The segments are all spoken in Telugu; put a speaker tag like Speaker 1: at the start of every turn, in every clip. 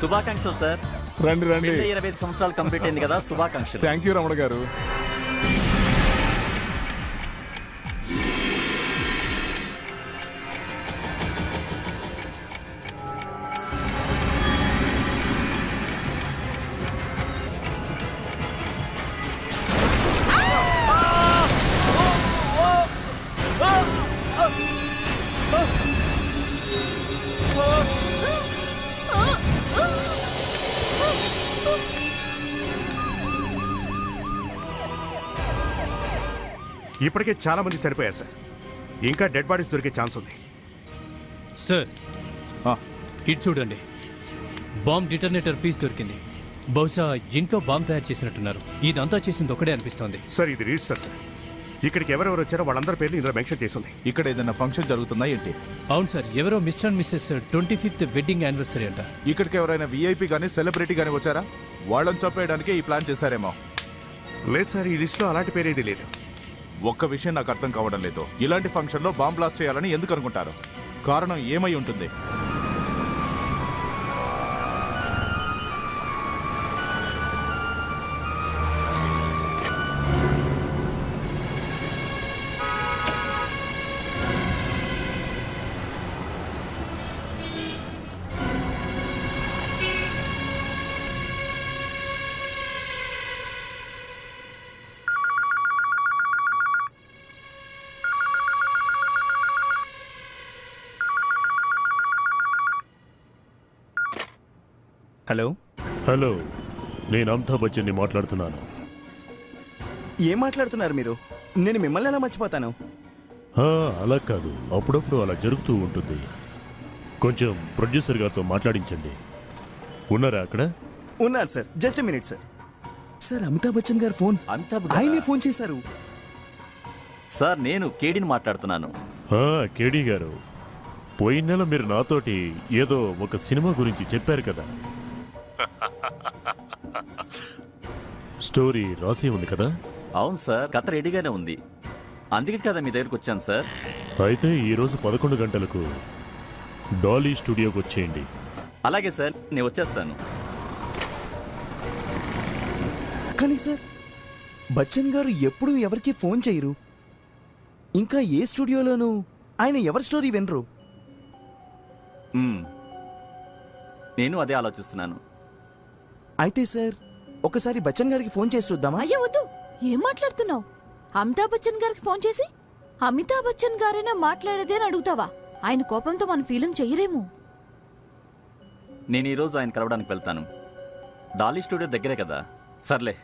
Speaker 1: శుభాకాంక్షలు సార్.
Speaker 2: రండి రండి.
Speaker 1: 25 సంవత్సరాలు కంప్లీట్ అయింది కదా, శుభాకాంక్షలు.
Speaker 2: థ్యాంక్ యూ రమణ గారు.
Speaker 3: ఇప్పటికే చాలా మంది చనిపోయారు సార్. ఇంకా డెడ్ బాడీస్ దొరికే ఛాన్స్ ఉంది
Speaker 4: సార్. ఇటు చూడండి, బాంబ్ డిటర్నేటర్ పీస్ దొరికింది. బహుశా ఇంట్లో బాంబ్ తయారు చేసినట్టున్నారు. ఇదంతా చేసింది ఒకటే అనిపిస్తోంది.
Speaker 3: సార్ ఇది రిజిస్టర్ సార్. ఇక్కడికి ఎవరెవరు వచ్చారో వాళ్ళందరి పేర్లు ఇందులో మెన్షన్ చేసింది.
Speaker 5: ఇక్కడ ఏదైనా ఫంక్షన్ జరుగుతుందా ఏంటి?
Speaker 4: అవును సార్, ఎవరో mister and missus 25th wedding anniversary అంట.
Speaker 5: ఇక్కడికి ఎవరైనా విఐపి కానీ సెలబ్రిటీ కానీ వచ్చారా? వాళ్ళని చంపేయడానికే ఈ ప్లాన్ చేశారేమో.
Speaker 3: లేదు సార్, ఈ లిస్టులో అలాంటి పేరేది లేదు.
Speaker 5: ఒక్క విషయం నాకు అర్థం కావడం లేదు. ఇలాంటి ఫంక్షన్లో బాంబ్ బ్లాస్ట్ చేయాలని ఎందుకు అనుకుంటారు? కారణం ఏమై ఉంటుంది?
Speaker 6: హలో
Speaker 7: హలో, నేను అమితాబ్ బచ్చన్ని మాట్లాడుతున్నాను.
Speaker 6: ఏం మాట్లాడుతున్నారు మీరు? నేను మిమ్మల్ని ఎలా మర్చిపోతాను?
Speaker 7: అలా కాదు, అప్పుడప్పుడు అలా జరుగుతూ ఉంటుంది. కొంచెం ప్రొడ్యూసర్ గారితో మాట్లాడించండి. ఉన్నారా అక్కడ?
Speaker 6: ఉన్నారు sir. Just minute sir. Sir Amitabh Bachchan గారు ఫోన్. ఆయనే ఫోన్ చేశారు
Speaker 1: సార్. నేను కేడీని మాట్లాడుతున్నాను.
Speaker 7: కేడీ గారు, పోయిన నెల మీరు నాతోటి ఏదో ఒక సినిమా గురించి చెప్పారు కదా. స్టోరీ రాసి ఉంది కదా?
Speaker 1: అవును సార్, కథ రెడీగానే ఉంది. అందుకే కదా మీ దగ్గరకు వచ్చాను సార్.
Speaker 7: అయితే ఈరోజు 11 గంటలకు డాలీ స్టూడియోకి వచ్చేయండి.
Speaker 1: అలాగే సార్, నేను వచ్చేస్తాను.
Speaker 6: కానీ సార్, బచ్చన్ గారు ఎప్పుడూ ఎవరికి ఫోన్ చేయరు. ఇంకా ఏ స్టూడియోలోనూ ఆయన ఎవరి స్టోరీ వినరు.
Speaker 1: నేను అదే ఆలోచిస్తున్నాను.
Speaker 6: అయితే సార్, ఒకసారి బచ్చన్ గారికి ఫోన్ చేసి చూద్దామా?
Speaker 8: అయ్యో వద్దు. ఏం మాట్లాడుతున్నావు? అమితాబ్ బచ్చన్ గారికి ఫోన్ చేసి అమితాబ్ బచ్చన్ గారైనా మాట్లాడేదే అని అడుగుతావా? ఆయన కోపంతో మన ఫీలింగ్ చెయ్యరేమో.
Speaker 1: నేను ఈరోజు ఆయన కలవడానికి వెళ్తాను. డాలీ స్టూడియో దగ్గరే కదా. సర్లే.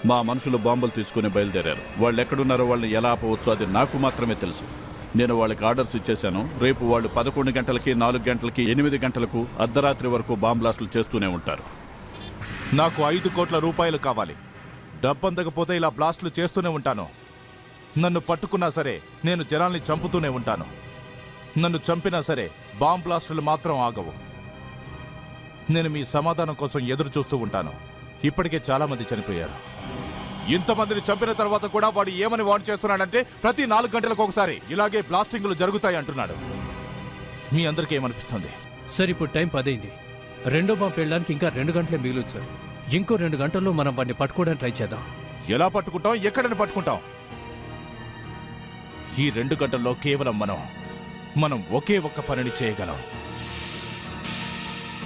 Speaker 5: మా మనుషులు బాంబులు తీసుకుని బయలుదేరారు. వాళ్ళు ఎక్కడున్నారో వాళ్ళని ఎలా ఆపవచ్చో అది నాకు మాత్రమే తెలుసు. నేను వాళ్ళకి ఆర్డర్స్ ఇచ్చేశాను. రేపు వాళ్ళు 11 గంటలకి, 4 గంటలకి, 8 గంటలకు, అర్ధరాత్రి వరకు బాంబ్ బ్లాస్టులు చేస్తూనే ఉంటారు. నాకు 5 కోట్ల రూపాయలు కావాలి. డబ్బందకపోతే ఇలా బ్లాస్టులు చేస్తూనే ఉంటాను. నన్ను పట్టుకున్నా సరే నేను జనాల్ని చంపుతూనే ఉంటాను. నన్ను చంపినా సరే బాంబ్ బ్లాస్టులు మాత్రం ఆగవు. నేను మీ సమాధానం కోసం ఎదురు చూస్తూ ఉంటాను. ఇప్పటికే చాలా మంది చనిపోయారు. ఇంతమందిని చంపిన తర్వాత కూడా వాడు ఏమని వార్న్ చేస్తున్నాడంటే ప్రతి 4 గంటలకు ఒకసారి ఇలాగే బ్లాస్టింగ్లు జరుగుతాయి అంటున్నాడు. మీ అందరికీ ఏమనిపిస్తుంది?
Speaker 4: సార్, ఇప్పుడు టైం 10 అయింది. రెండో బాంబు వెళ్ళడానికి ఇంకా 2 గంటలే మిగిలింది సార్. ఇంకో 2 గంటల్లో మనం వాడిని పట్టుకోవడానికి ట్రై చేద్దాం.
Speaker 5: ఎలా పట్టుకుంటాం? ఎక్కడని పట్టుకుంటాం? ఈ 2 గంటల్లో కేవలం మనం ఒకే ఒక్క పనిని చేయగలం.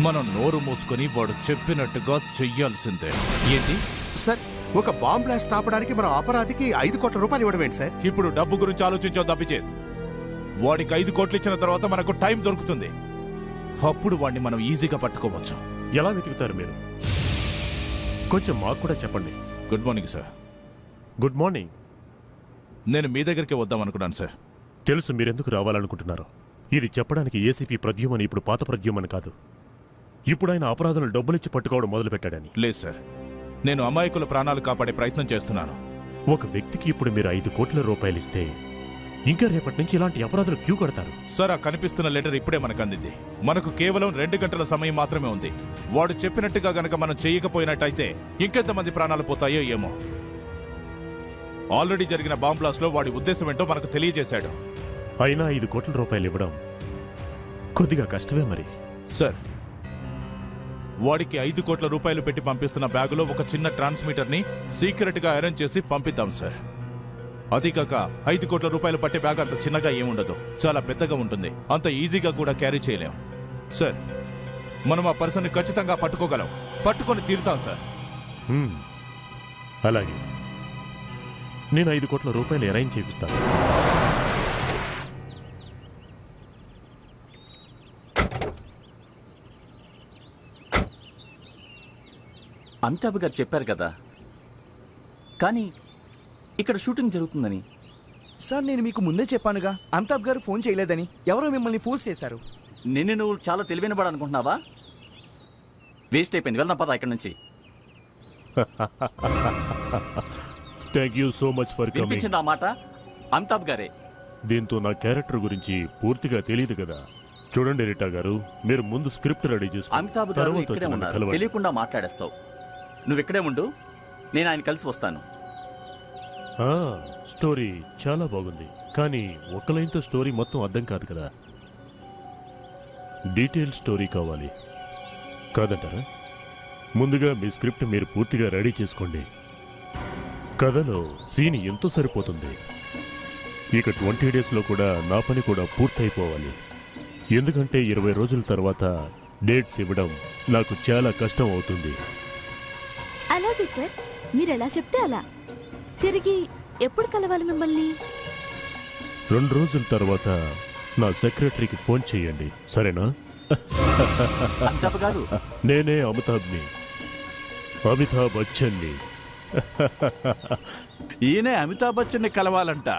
Speaker 5: మనం నోరు మూసుకొని వాడు చెప్పినట్టుగా చెయ్యాల్సిందే.
Speaker 4: ఏంటి
Speaker 3: సార్? ఒక బాంబ్ బ్లాస్ట్ ఆపడానికి మన అపరాధికి 5 కోట్ల రూపాయలు ఇవ్వడం ఏంటి సార్?
Speaker 5: ఇప్పుడు డబ్బు గురించి ఆలోచించావు తప్పిచేది. వాడికి 5 కోట్లు ఇచ్చిన తర్వాత మనకు టైం దొరుకుతుంది. అప్పుడు వాడిని మనం ఈజీగా పట్టుకోవచ్చు.
Speaker 7: ఎలా వెతుకుతారు మీరు? కొంచెం మాకు కూడా చెప్పండి.
Speaker 5: Good morning sir.
Speaker 7: Good morning.
Speaker 5: నేను మీ దగ్గరికి వద్దామనుకున్నాను సార్.
Speaker 7: తెలుసు మీరెందుకు రావాలనుకుంటున్నారు. ఇది చెప్పడానికి ఏసీపీ ప్రద్యుమని ఇప్పుడు పాత ప్రద్యుమని కాదు. ఇప్పుడు ఆయన అపరాధులు డబ్బులిచ్చి పట్టుకోవడం మొదలుపెట్టాడని.
Speaker 5: లేదు సార్, నేను అమాయకుల ప్రాణాలు కాపాడే ప్రయత్నం చేస్తున్నాను.
Speaker 7: ఒక వ్యక్తికి ఇప్పుడు మీరు 5 కోట్ల రూపాయలు ఇస్తే ఇంకా రేపటి నుంచి ఇలాంటి అపరాధులు క్యూ కడతారు.
Speaker 2: సార్, ఆ కనిపిస్తున్న లెటర్ ఇప్పుడే మనకు అందింది. మనకు కేవలం 2 గంటల సమయం మాత్రమే ఉంది. వాడు చెప్పినట్టుగా గనక మనం చేయకపోయినట్టయితే ఇంకెంతమంది ప్రాణాలు పోతాయో ఏమో. ఆల్రెడీ జరిగిన బాంబ్ బ్లాస్ట్ లో వాడి ఉద్దేశం ఏంటో మనకు తెలియజేశాడు.
Speaker 7: అయినా 5 కోట్ల రూపాయలు ఇవ్వడం కొద్దిగా కష్టమే మరి.
Speaker 2: సార్, వాడికి 5 కోట్ల రూపాయలు పెట్టి పంపిస్తున్న బ్యాగులో ఒక చిన్న ట్రాన్స్మిటర్ ని సీక్రెట్ గా అరేంజ్ చేసి పంపిద్దాం సార్. అది కాక 5 కోట్ల రూపాయలు పట్టే బ్యాగ్ అంత చిన్నగా ఏముండదు, చాలా పెద్దగా ఉంటుంది. అంత ఈజీగా కూడా క్యారీ చేయలేం సార్. మనం ఆ పర్సన్ ఖచ్చితంగా పట్టుకోగలం, పట్టుకొని తీరుతాం సార్.
Speaker 7: అలాగే నేను 5 కోట్ల రూపాయలు అరేంజ్ చేపిస్తాను.
Speaker 1: అమితాబ్ గారు చెప్పారు కదా, కానీ ఇక్కడ షూటింగ్ జరుగుతుందని.
Speaker 6: సార్ నేను మీకు ముందే చెప్పానుగా, అమితాబ్ గారు ఫోన్ చేయలేదని. ఎవరో మిమ్మల్ని ఫోర్స్ చేశారు.
Speaker 1: నువ్వు చాలా తెలివైన వాడు అనుకుంటున్నావా? వేస్ట్ అయిపోయింది, వెళ్దాం పద ఇక్కడి నుంచి.
Speaker 7: Thank you so much for coming.
Speaker 1: వినిపించింది ఆ మాట? అమితాబ్ గారే.
Speaker 7: దీంతో నా క్యారెక్టర్ గురించి పూర్తిగా తెలియదు కదా. చూడండి రీటా గారు, మీరు ముందు స్క్రిప్ట్ రెడీ
Speaker 1: అమితాబ్ గారు ఇక్కడే ఉన్నారు, తెలియకుండా మాట్లాడేస్తావు. నువ్వు ఇక్కడే ఉండు, నేను ఆయన కలిసి వస్తాను.
Speaker 7: స్టోరీ చాలా బాగుంది, కానీ ఒక లైన్తో స్టోరీ మొత్తం అర్థం కాదు కదా. డీటెయిల్ స్టోరీ కావాలి కాదంటారా? ముందుగా మీ స్క్రిప్ట్ మీరు పూర్తిగా రెడీ చేసుకోండి. కథలో సీన్ ఎంతో సరిపోతుంది. ఇక 20 డేస్లో కూడా నా పని కూడా పూర్తయిపోవాలి. ఎందుకంటే 20 రోజుల తర్వాత డేట్స్ ఇవ్వడం నాకు చాలా కష్టం అవుతుంది.
Speaker 8: అలాగే సార్, మీరు ఎలా చెప్తే అలా. తిరిగి ఎప్పుడు కలవాలి మిమ్మల్ని?
Speaker 7: 2 రోజుల తర్వాత నా సెక్రటరీకి ఫోన్ చేయండి, సరేనా?
Speaker 1: అమితాబ్ గారు,
Speaker 7: నేనే అమితాబ్ని, అమితాబ్ బచ్చన్ని.
Speaker 5: ఈయనే అమితాబ్ బచ్చన్ని కలవాలంట.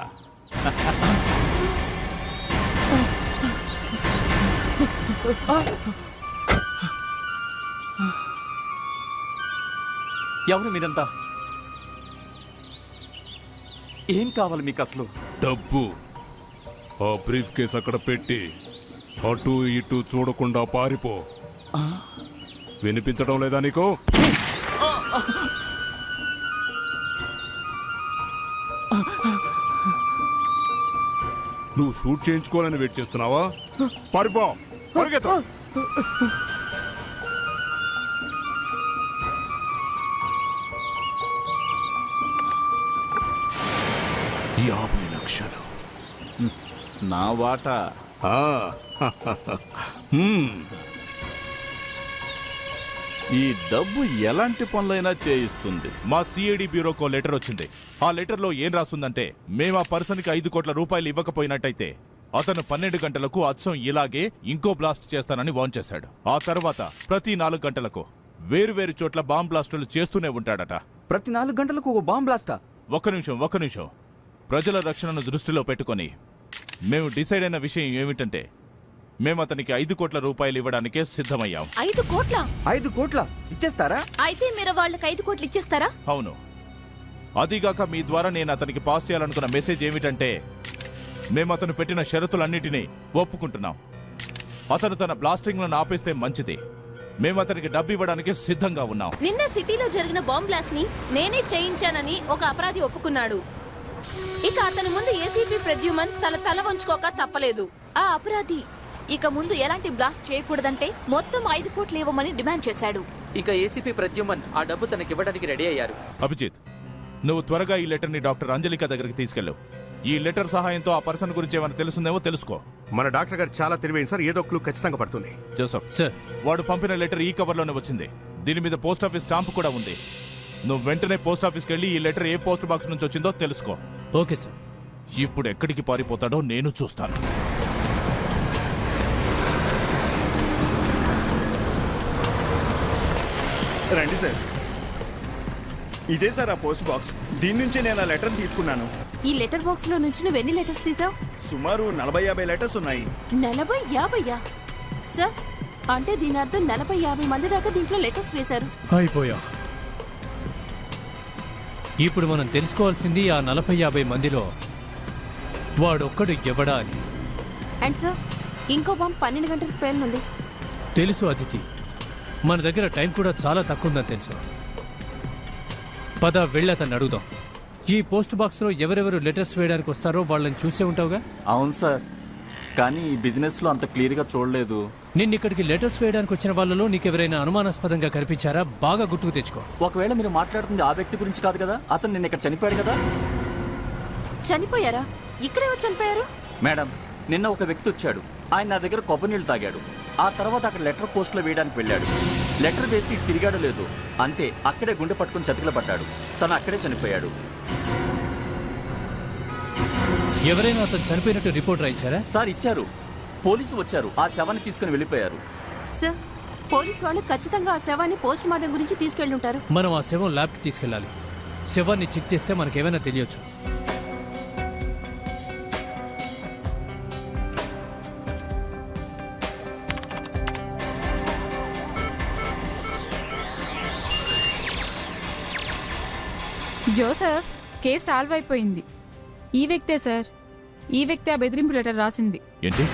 Speaker 1: ఎవరు మీరంతా? ఏం కావాలి మీకు అసలు?
Speaker 3: డబ్బు. ఆ బ్రీఫ్ కేస్ అక్కడ పెట్టి అటు ఇటు చూడకుండా పారిపో. వినిపించడం లేదా నీకు? నువ్వు షూట్ చేయించుకోవాలని వెయిట్ చేస్తున్నావా? పారిపో, పరిగెత్తు. 50 లక్షలు
Speaker 5: నా వాటా. ఈ డబ్బు ఎలాంటి పనులైనా చేయిస్తుంది.
Speaker 2: మా సిఐడి బ్యూరోకో లెటర్ వచ్చింది. ఆ లెటర్లో ఏం రాస్తుందంటే, మేము ఆ పర్సన్కి 5 కోట్ల రూపాయలు ఇవ్వకపోయినట్టయితే అతను 12 గంటలకు అచ్చం ఇలాగే ఇంకో బ్లాస్ట్ చేస్తానని వార్న్ చేశాడు. ఆ తర్వాత ప్రతి 4 గంటలకు వేరు చోట్ల బాంబ్ బ్లాస్టులు చేస్తూనే ఉంటాడట.
Speaker 9: ప్రతి 4 గంటలకు ఒక బాంబ్ బ్లాస్టా?
Speaker 2: ఒక్క నిమిషం. ప్రజల రక్షణను దృష్టిలో పెట్టుకొని మేము డిసైడ్ అయిన విషయం ఏమిటంటే, మేము అతనికి 5 కోట్ల రూపాయలు ఇవ్వడానికే సిద్ధమయ్యాం.
Speaker 8: 5 కోట్ల?
Speaker 9: 5 కోట్ల ఇచ్చేస్తారా?
Speaker 8: అయితే మీరు వాళ్ళకి 5 కోట్లు ఇచ్చేస్తారా?
Speaker 2: అవును. అదిగాక మీ ద్వారా నేను అతనికి పాస్ చేయాలనుకున్న మెసేజ్ ఏమిటంటే, మేము అతను పెట్టిన షరతులన్నిటినీ ఒప్పుకుంటున్నాం. అతను తన బ్లాస్టింగ్లను ఆపేస్తే మంచిది. మేము అతనికి డబ్బు ఇవ్వడానికి సిద్ధంగా ఉన్నాం.
Speaker 10: నిన్న సిటీలో జరిగిన బాంబ్ బ్లాస్ట్ ని నేనే చేయించానని ఒక అపరాధి ఒప్పుకున్నాడు. ఇక అతని ముందు ఏసీపీ ప్రద్యుమన్ తల వంచుకోక తప్పలేదు.
Speaker 8: ఆ అపరాధి ఇక ముందు ఎలాంటి బ్లాస్ట్ చేయకూడదంటే మొత్తం 5 కోట్లు ఇవ్వమని డిమాండ్ చేశాడు.
Speaker 11: ఇక ఏసీపీ ప్రద్యుమన్ ఆ డబ్బు తనకి ఇవ్వడానికి రెడీ అయ్యారు.
Speaker 2: అభిజిత్, నువ్వు త్వరగా ఈ లెటర్ని డాక్టర్ అంజలిక దగ్గరికి తీసుకెళ్ళు. ఈ లెటర్ సహాయంతో ఆ పర్సన్ గురించి ఏమైనా తెలుస్తుందేమో తెలుసుకో.
Speaker 3: మన డాక్టర్ గారు చాలా తెలివైన సార్, ఏదో క్లూ ఖచ్చితంగా పడుతుంది.
Speaker 2: జోసఫ్
Speaker 4: సార్,
Speaker 2: వాడు పంపిన లెటర్ ఈ కవర్లోనే వచ్చింది. దీని మీద పోస్ట్ ఆఫీస్ స్టాంప్ కూడా ఉంది. నువ్వు వెంటనే పోస్ట్ ఆఫీస్కి వెళ్ళి ఈ లెటర్ ఏ పోస్ట్ బాక్స్ నుంచి వచ్చిందో తెలుసుకో.
Speaker 4: Okay sir.
Speaker 2: ఇప్పుడు ఎక్కడికి పారిపోతాడో నేను చూస్తాను.
Speaker 6: రండి సార్, ఇదే సార్ ఆ పోస్ట్ బాక్స్. దీని నుంచే నేను ఆ లెటర్ తీసుకున్నాను.
Speaker 10: ఈ లెటర్ బాక్స్ లో నుంచి నువ్వు ఎన్ని లెటర్స్ తీసావు?
Speaker 6: సుమారు 40-50 లెటర్స్ ఉన్నాయి.
Speaker 10: 40-50? సార్, అంటే దీని అర్థం 40-50 మంది దాకా దీంట్లో లెటర్స్ వేశారు.
Speaker 4: అయిపోయా. ఇప్పుడు మనం తెలుసుకోవాల్సింది ఆ 40-50 మందిలో వాడొక్కడు ఎవడా అని.
Speaker 10: అండ్ సార్, ఇంకో బాంబు 12 గంటలకు పేలునుంది.
Speaker 4: తెలుసు అదితి, మన దగ్గర టైం కూడా చాలా తక్కువ ఉందని తెలుసు. పద వెళ్ళి అతన్ని అడుగుదాం. ఈ పోస్ట్ బాక్స్లో ఎవరెవరు లెటర్స్ వేయడానికి వస్తారో వాళ్ళని చూసే ఉంటావుగా?
Speaker 1: అవును సార్, కానీ ఈ బిజినెస్లో అంత క్లియర్గా చూడలేదు.
Speaker 4: నిన్న ఇక్కడికి లెటర్స్ వేయడానికి వచ్చిన వాళ్ళలో నీకెవరైనా అనుమానాస్పదంగా కనిపించారా? బాగా గుర్తుకు తెచ్చుకో.
Speaker 1: ఒకవేళ మీరు మాట్లాడుతుంది ఆ వ్యక్తి గురించి కాదు కదా? అతను నిన్న ఇక్కడ చనిపోయాడు కదా?
Speaker 10: చనిపోయారా? ఇక్కడెవరు చనిపోయారు?
Speaker 1: మేడం, నిన్న ఒక వ్యక్తి వచ్చాడు. ఆయన నా దగ్గర కొబ్బరి నీళ్ళు తాగాడు. ఆ తర్వాత అక్కడ లెటర్ పోస్ట్లో వేయడానికి వెళ్ళాడు. లెటర్ వేసి ఇటు తిరిగాడో లేదు, అంతే అక్కడే గుండె పట్టుకుని చతికిల పడ్డాడు. తను అక్కడే చనిపోయాడు.
Speaker 4: ఎవరైనా అతను చనిపోయినట్టు రిపోర్ట్ రాయించారా?
Speaker 1: సార్ ఇచ్చారు. పోలీసు వచ్చారు, ఆ శవాన్ని తీసుకుని వెళ్ళిపోయారు.
Speaker 10: సార్, పోలీసు వాళ్ళు ఖచ్చితంగా ఆ శవాన్ని పోస్ట్ మార్టం గురించి తీసుకెళ్ళుంటారు.
Speaker 4: మనం ఆ శవం ల్యాబ్కి తీసుకెళ్ళాలి. శవాన్ని చెక్ చేస్తే మనకేమైనా తెలియచ్చు.
Speaker 12: జోసెఫ్, కేసు సాల్వ్ అయిపోయింది. ఈ వ్యక్తే సార్, ఈ వ్యక్తి ఆ బెదిరింపు లెటర్ రాసింది.
Speaker 2: ఏంటి?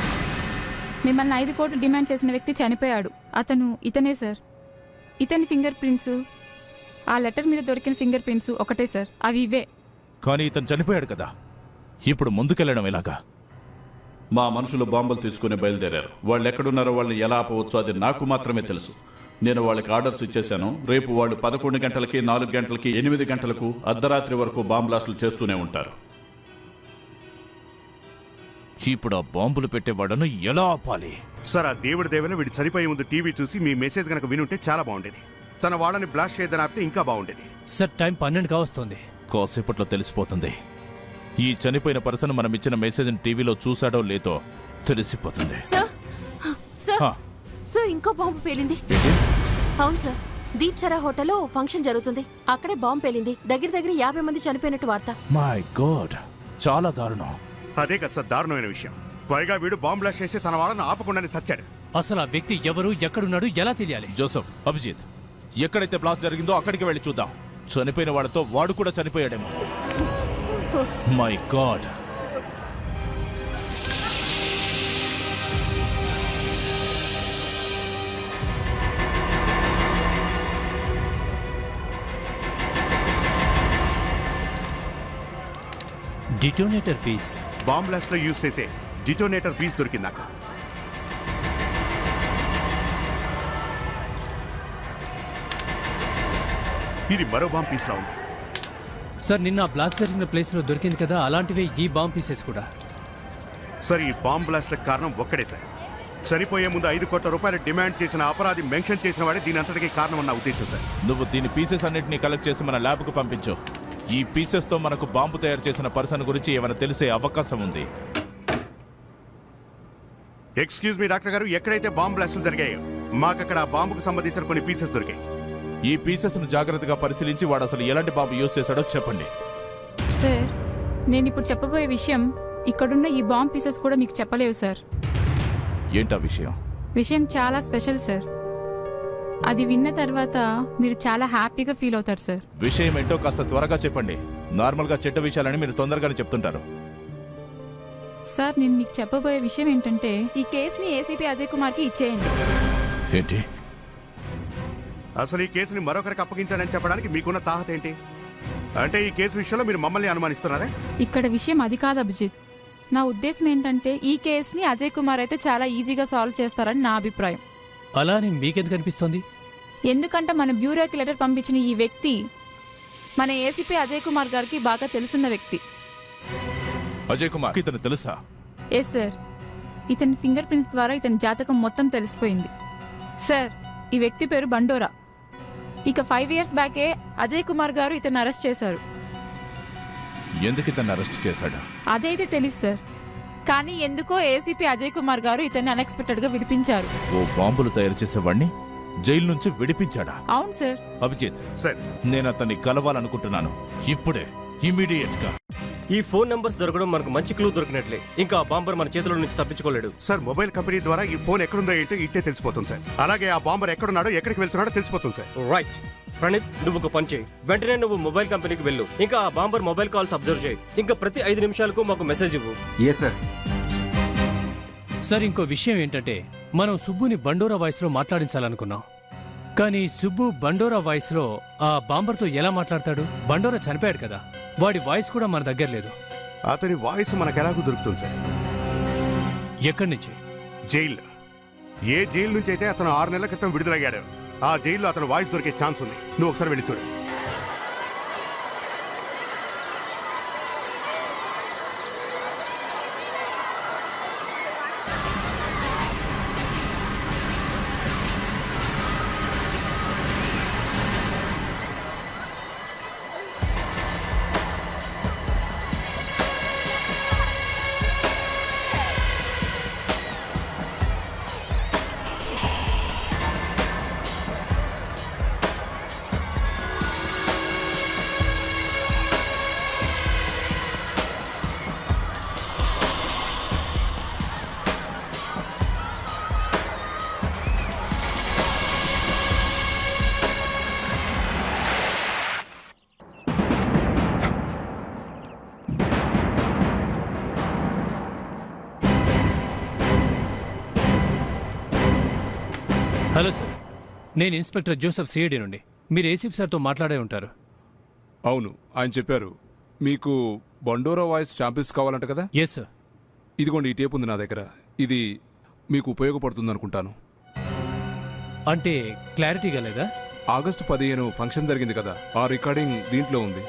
Speaker 12: మిమ్మల్ని 5 కోట్లు డిమాండ్ చేసిన వ్యక్తి చనిపోయాడు. ఇతనే సార్. ఇతని ఫింగర్ ప్రింట్స్, ఆ లెటర్ మీద దొరికిన ఫింగర్ ప్రింట్స్ ఒకటే సార్. అవి ఇవే.
Speaker 2: కానీ ఇతను చనిపోయాడు కదా, ఇప్పుడు ముందుకెళ్ళడం ఎలాగా?
Speaker 5: మా మనుషులు బాంబులు తీసుకుని బయలుదేరారు. వాళ్ళు ఎక్కడున్నారో వాళ్ళని ఎలా ఆపవచ్చో అది నాకు మాత్రమే తెలుసు. నేను వాళ్ళకి ఆర్డర్స్ ఇచ్చేశాను. రేపు వాళ్ళు 11 గంటలకి, 4 గంటలకి, 8 గంటలకు, అర్ధరాత్రి వరకు బాంబ్ బ్లాస్టులు చేస్తూనే ఉంటారు.
Speaker 2: ఇప్పుడు ఆ బాంబులు పెట్టేవాడను ఎలా ఆపాలి?
Speaker 13: సార్, ఆ దేవుడి దేవన వీడు చనిపోయే ముందు టీవీ చూసి మీ మెసేజ్ కనుక వినుంటే చాలా బాగుండేది. తన వాళ్ళని బ్లాస్ట్ చేయదని ఆపితే ఇంకా బాగుండేది.
Speaker 4: సార్, టైం 12 కావస్తుంది.
Speaker 2: కాసేపట్లో తెలిసిపోతుంది. ఈ చనిపోయిన పర్సన్ మనం ఇచ్చిన మెసేజ్ని టీవీలో చూసాడో లేదో తెలిసిపోతుంది.
Speaker 10: సార్, ఇంకో బాంబు పేలింది. అవును సార్, దీప్ చరా హోటల్లో ఫంక్షన్ జరుగుతుంది. అక్కడే బాంబు పేలింది. దగ్గర 50 మంది చనిపోయినట్టు వార్త.
Speaker 2: మై గాడ్, చాలా దారుణం.
Speaker 13: అదే కదా సార్ దారుణమైన విషయం. పైగా వీడు బాంబ్ బ్లాస్ట్ చేసి తన వాళ్ళని ఆపకుండానే చచ్చాడు.
Speaker 4: అసలు ఆ వ్యక్తి ఎవరు, ఎక్కడున్నాడు, ఎలా తెలియాలి?
Speaker 2: జోసెఫ్, అభిజిత్, ఎక్కడైతే బ్లాస్ట్ జరిగిందో అక్కడికి వెళ్ళి చూద్దాం. చనిపోయిన వాడితో వాడు కూడా చనిపోయాడేమో. My god.
Speaker 4: Detonator piece.
Speaker 13: Bomb blast లో యూజ్ చేసే డిటోనేటర్ పీస్ దొరికింది నాకు. ఇది మరో బాంబ్ పీస్ లా ఉంది.
Speaker 4: సార్, నిన్న బ్లాస్ట్ జరిగిన ప్లేస్ లో దొరికింది కదా, అలాంటివే ఈ బాంబ్ పీసెస్ కూడా.
Speaker 13: సార్, ఈ బాంబ్ బ్లాస్ట్ కారణం ఒక్కడే సార్. చనిపోయే ముందు 5 కోట్ల రూపాయలు డిమాండ్ చేసిన అపరాధి మెన్షన్ చేసిన వాడే దీని అంతటికీ కారణం అన్న ఉద్దేశం సార్.
Speaker 2: నువ్వు దీని పీసెస్ అన్నిటినీ కలెక్ట్ చేసి మన ల్యాబ్కు పంపించు. ఈ పీసెస్ తో మనకు బాంబు తయారు చేసిన పర్సన్ గురించి ఏమైనా తెలిసే అవకాశం ఉంది.
Speaker 13: ఎక్స్క్యూజ్ మీ డాక్టర్ గారు, ఎక్కడైతే బాంబ్ బ్లాస్టులు జరిగాయో మాకక్కడ ఆ బాంబుకు సంబంధించిన కొన్ని పీసెస్ దొరికాయి.
Speaker 2: ఈ పీసెస్ ను జాగ్రత్తగా పరిశీలించి వాడు అసలు ఎలాంటి బాంబు యూజ్ చేశాడో చెప్పండి.
Speaker 12: సార్, నేను ఇప్పుడు చెప్పబోయే విషయం ఇక్కడున్న ఈ బాంబ్ పీసెస్ కూడా మీకు చెప్పలేవు సార్.
Speaker 2: ఏంటా విషయం?
Speaker 12: విషయం చాలా స్పెషల్ సార్. అది విన్న తర్వాత మీరు చాలా హ్యాపీగా ఫీల్ అవుతారు సార్.
Speaker 2: విషయం ఏంటో కాస్త త్వరగా చెప్పండి. నార్మల్గా చెడ్డ విషయాలని మీరు తొందరగానే చెప్తుంటారు.
Speaker 12: సార్, నేను మీకు చెప్పబోయే విషయం ఏంటంటే ఈ కేసుని ఏసీపీ అజయ్ కుమార్కి ఇచ్చేయండి.
Speaker 2: ఏంటి?
Speaker 13: అసలు ఈ కేసుని మరొకరికి అప్పగించాడని చెప్పడానికి మీకున్న తాహత ఏంటి? అంటే ఈ కేసు విషయంలో మీరు మమ్మల్ని అనుమానిస్తున్నారా?
Speaker 12: ఇక్కడ విషయం అది కాదు అభిజిత్. నా ఉద్దేశం ఏంటంటే ఈ కేసుని అజయ్ కుమార్ అయితే చాలా ఈజీగా సాల్వ్ చేస్తారని నా అభిప్రాయం.
Speaker 4: అలా అని మీకెందుకు అనిపిస్తోంది?
Speaker 12: ఎందుకంటే మన బ్యూరోకి లెటర్ పంపించిన ఈ వ్యక్తి మన ఏసీపీ అజయ్ కుమార్ గారికి బాగా తెలుసున్న వ్యక్తి.
Speaker 2: అజయ్ కుమార్ ఇతను తెలుసా?
Speaker 12: ఎస్ సార్, ఇతని ఫింగర్ ప్రింట్స్ ద్వారా ఇతని జాతకం మొత్తం తెలిసిపోయింది. సార్, ఈ వ్యక్తి పేరు బండోరా. ఇక 5 years బ్యాకే అజయ్ కుమార్ గారు ఇతన్ని అరెస్ట్ చేశారు.
Speaker 2: ఎందుకు ఇతన్ని అరెస్ట్ చేశాడు?
Speaker 12: అదైతే తెలుసు సార్, కానీ ఎందుకో ఏసీపీ అజయ్ కుమార్ గారు ఇతన్ని అన్ఎక్స్పెక్టెడ్గా విడిపించారు.
Speaker 2: ఓ బాంబులు తయారు చేసేవాడిని జైలు నుంచి విడిపించాడా?
Speaker 12: అవును సార్.
Speaker 2: అభిజిత్
Speaker 13: సార్,
Speaker 2: నేను అతన్ని కలవాలనుకుంటున్నాను ఇప్పుడే, ఇమీడియట్ గా.
Speaker 14: ఈ ఫోన్ నంబర్స్ దొరకడం మనకు మంచి క్లూ దొరికినట్లే. ఇంకా ఆ బాంబర్ మన చేతుల నుంచి తప్పించుకోలేడు.
Speaker 13: సార్, మొబైల్ కంపెనీ ద్వారా ఈ ఫోన్ ఎక్కడుందో ఏంటో ఇట్టే తెలిసిపోతుంది సార్. అలాగే ఆ బాంబర్ ఎక్కడున్నాడో ఎక్కడికి వెళ్తున్నాడో తెలిసిపోతుంది సార్.
Speaker 14: రైట్. ప్రణీత్, నువ్వు ఒక పని చేయి. వెంటనే నువ్వు మొబైల్ కంపెనీకి వెళ్ళు. ఇంకా ఆ బాంబర్ మొబైల్ కాల్స్ అబ్జర్వ్ చేయి. ఇంకా ప్రతి 5 నిమిషాలకు మాకు మెసేజ్ ఇవ్వు.
Speaker 9: సార్.
Speaker 4: సార్, ఇంకో విషయం ఏంటంటే మనం సుబ్బుని బండోరా వాయిస్లో మాట్లాడించాలనుకున్నాం. కానీ సుబ్బు బండోరా వాయిస్లో ఆ బాంబర్తో ఎలా మాట్లాడతాడు? బండోరా చనిపోయాడు కదా, వాడి వాయిస్ కూడా మన దగ్గర లేదు.
Speaker 13: అతని వాయిస్ మనకెలాగూ దొరుకుతుంది సార్?
Speaker 4: ఎక్కడి నుంచి?
Speaker 13: జైలు. ఏ జైలు నుంచి అయితే అతను 6 నెలల క్రితం విడుదలయ్యాడు, ఆ జైల్లో అతను వాయిస్ దొరికే ఛాన్స్ ఉంది. నువ్వు ఒకసారి వెళ్ళి చూడు.
Speaker 4: హలో సార్, నేను ఇన్స్పెక్టర్ జోసెఫ్ సిఐడి నుండి. మీరు ఏసీపీ సార్తో మాట్లాడే ఉంటారు.
Speaker 3: అవును, ఆయన చెప్పారు మీకు బండోరా వాయిస్ శాంపిల్స్ కావాలంట కదా?
Speaker 4: Yes sir.
Speaker 3: ఇదిగోండి, ఈ టేప్ ఉంది నా దగ్గర. ఇది మీకు ఉపయోగపడుతుంది అనుకుంటాను.
Speaker 4: అంటే క్లారిటీగా లేదా?
Speaker 3: ఆగస్టు 15 ఫంక్షన్ జరిగింది కదా, ఆ రికార్డింగ్ దీంట్లో ఉంది.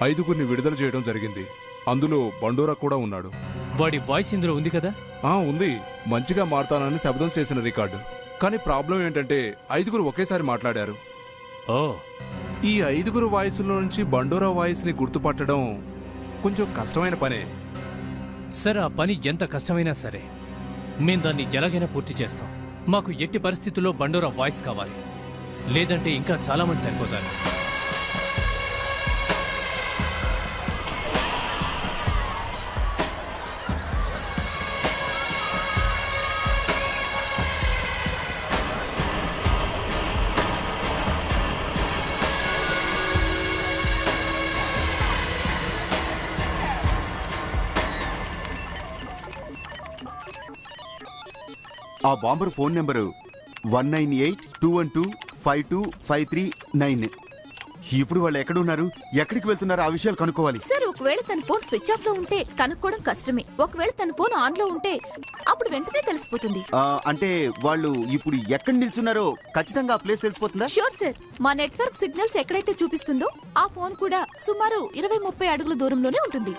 Speaker 3: 5గురిని విడుదల చేయడం జరిగింది. అందులో బండోరా కూడా ఉన్నాడు.
Speaker 4: వాడి వాయిస్ ఇందులో ఉంది కదా?
Speaker 3: ఉంది. మంచిగా మారుతానని శబ్దం చేసిన రికార్డు. కానీ ప్రాబ్లం ఏంటంటే 5గురు ఒకేసారి మాట్లాడారు. ఈ 5గురు వాయిస్లో నుంచి బండోరా వాయిస్ని గుర్తుపట్టడం కొంచెం కష్టమైన పనే.
Speaker 4: సార్, ఆ పని ఎంత కష్టమైనా సరే మేం దాన్ని ఎలాగైనా పూర్తి చేస్తాం. మాకు ఎట్టి పరిస్థితుల్లో బండోరా వాయిస్ కావాలి, లేదంటే ఇంకా చాలా మంది చనిపోతారు.
Speaker 6: ఆ బాంబర్ ఫోన్ నెంబరు 198-212-52539. ఇప్పుడు వాళ్ళు ఎక్కడున్నారు, ఎక్కడికి వెళ్తున్నారు, ఆ విషయాలు కనుక్కోవాలి.
Speaker 8: సార్, ఒకవేళ తన ఫోన్ స్విచ్ ఆఫ్ లో ఉంటే కనుక్కోవడం కష్టమే. ఒకవేళ తన ఫోన్ ఆన్ లో ఉంటే అప్పుడు వెంటనే తెలిసిపోతుంది.
Speaker 6: అంటే వాళ్ళు ఇప్పుడు ఎక్కడ నిల్చున్నారో ఖచ్చితంగా ఆ ప్లేస్ తెలిసిపోతుందా?
Speaker 8: Sure sir. మా నెట్వర్క్ సిగ్నల్స్ ఎక్కడైతే చూపిస్తుందో ఆ ఫోన్ కూడా సుమారు 20-30 అడుగుల దూరంలోనే ఉంటుంది.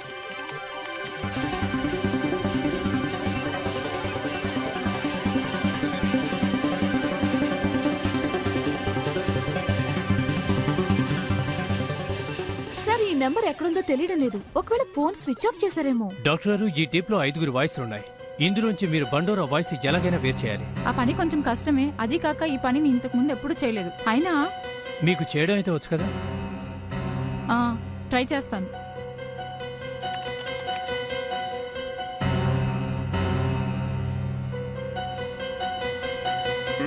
Speaker 8: సార్, ఈ నెంబర్ ఎక్కడుందో తెలియడం లేదు. ఒకవేళ ఫోన్ స్విచ్ ఆఫ్ చేశారేమో.
Speaker 4: డాక్టర్ గారు, ఈ టేప్లో 5గురు వాయిస్లు ఉన్నాయి. ఇందులోంచి మీరు బండోరా వాయిస్ ఎలాగైనా వేరు చేయాలి.
Speaker 12: ఆ పని కొంచెం కష్టమే. అది కాక ఈ పనిని ఇంతకు ముందు ఎప్పుడు చేయలేదు. అయినా
Speaker 4: మీకు చేయడం అయితే వచ్చు కదా?
Speaker 12: ట్రై చేస్తాను.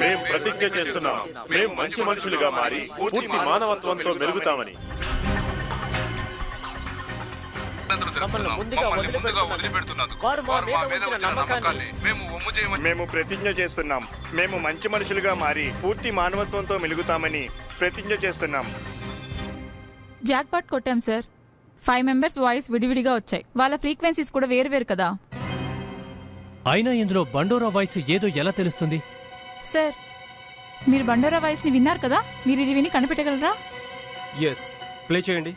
Speaker 7: మేం ప్రతిజ్ఞ చేస్తున్నాం, మేం మంచి మనుషులుగా మారి పూర్తి మానవత్వంతో మెరుగుతామని.
Speaker 15: మేము ప్రతిజ్ఞ చేస్తున్నాం, మేము మంచి మనుషులుగా మారి పూర్తి మానవత్వంతో మెలుగుతామని ప్రతిజ్ఞ చేస్తున్నాం.
Speaker 12: జాక్ పాట్ కొట్టాం సార్. 5 మెంబర్స్ వాయిస్ విడివిడిగా వచ్చాయి. వాళ్ళ ఫ్రీక్వెన్సీస్ కూడా వేరు కదా.
Speaker 4: అయినా ఇందులో బండోరా వాయిస్ ఏదో ఎలా తెలుస్తుంది?
Speaker 12: సార్, మీరు బండోరా వాయిస్ ని విన్నారు కదా, మీరు ఇది విని కనిపెట్టగలరా?
Speaker 14: ఎస్, ప్లే చేయండి.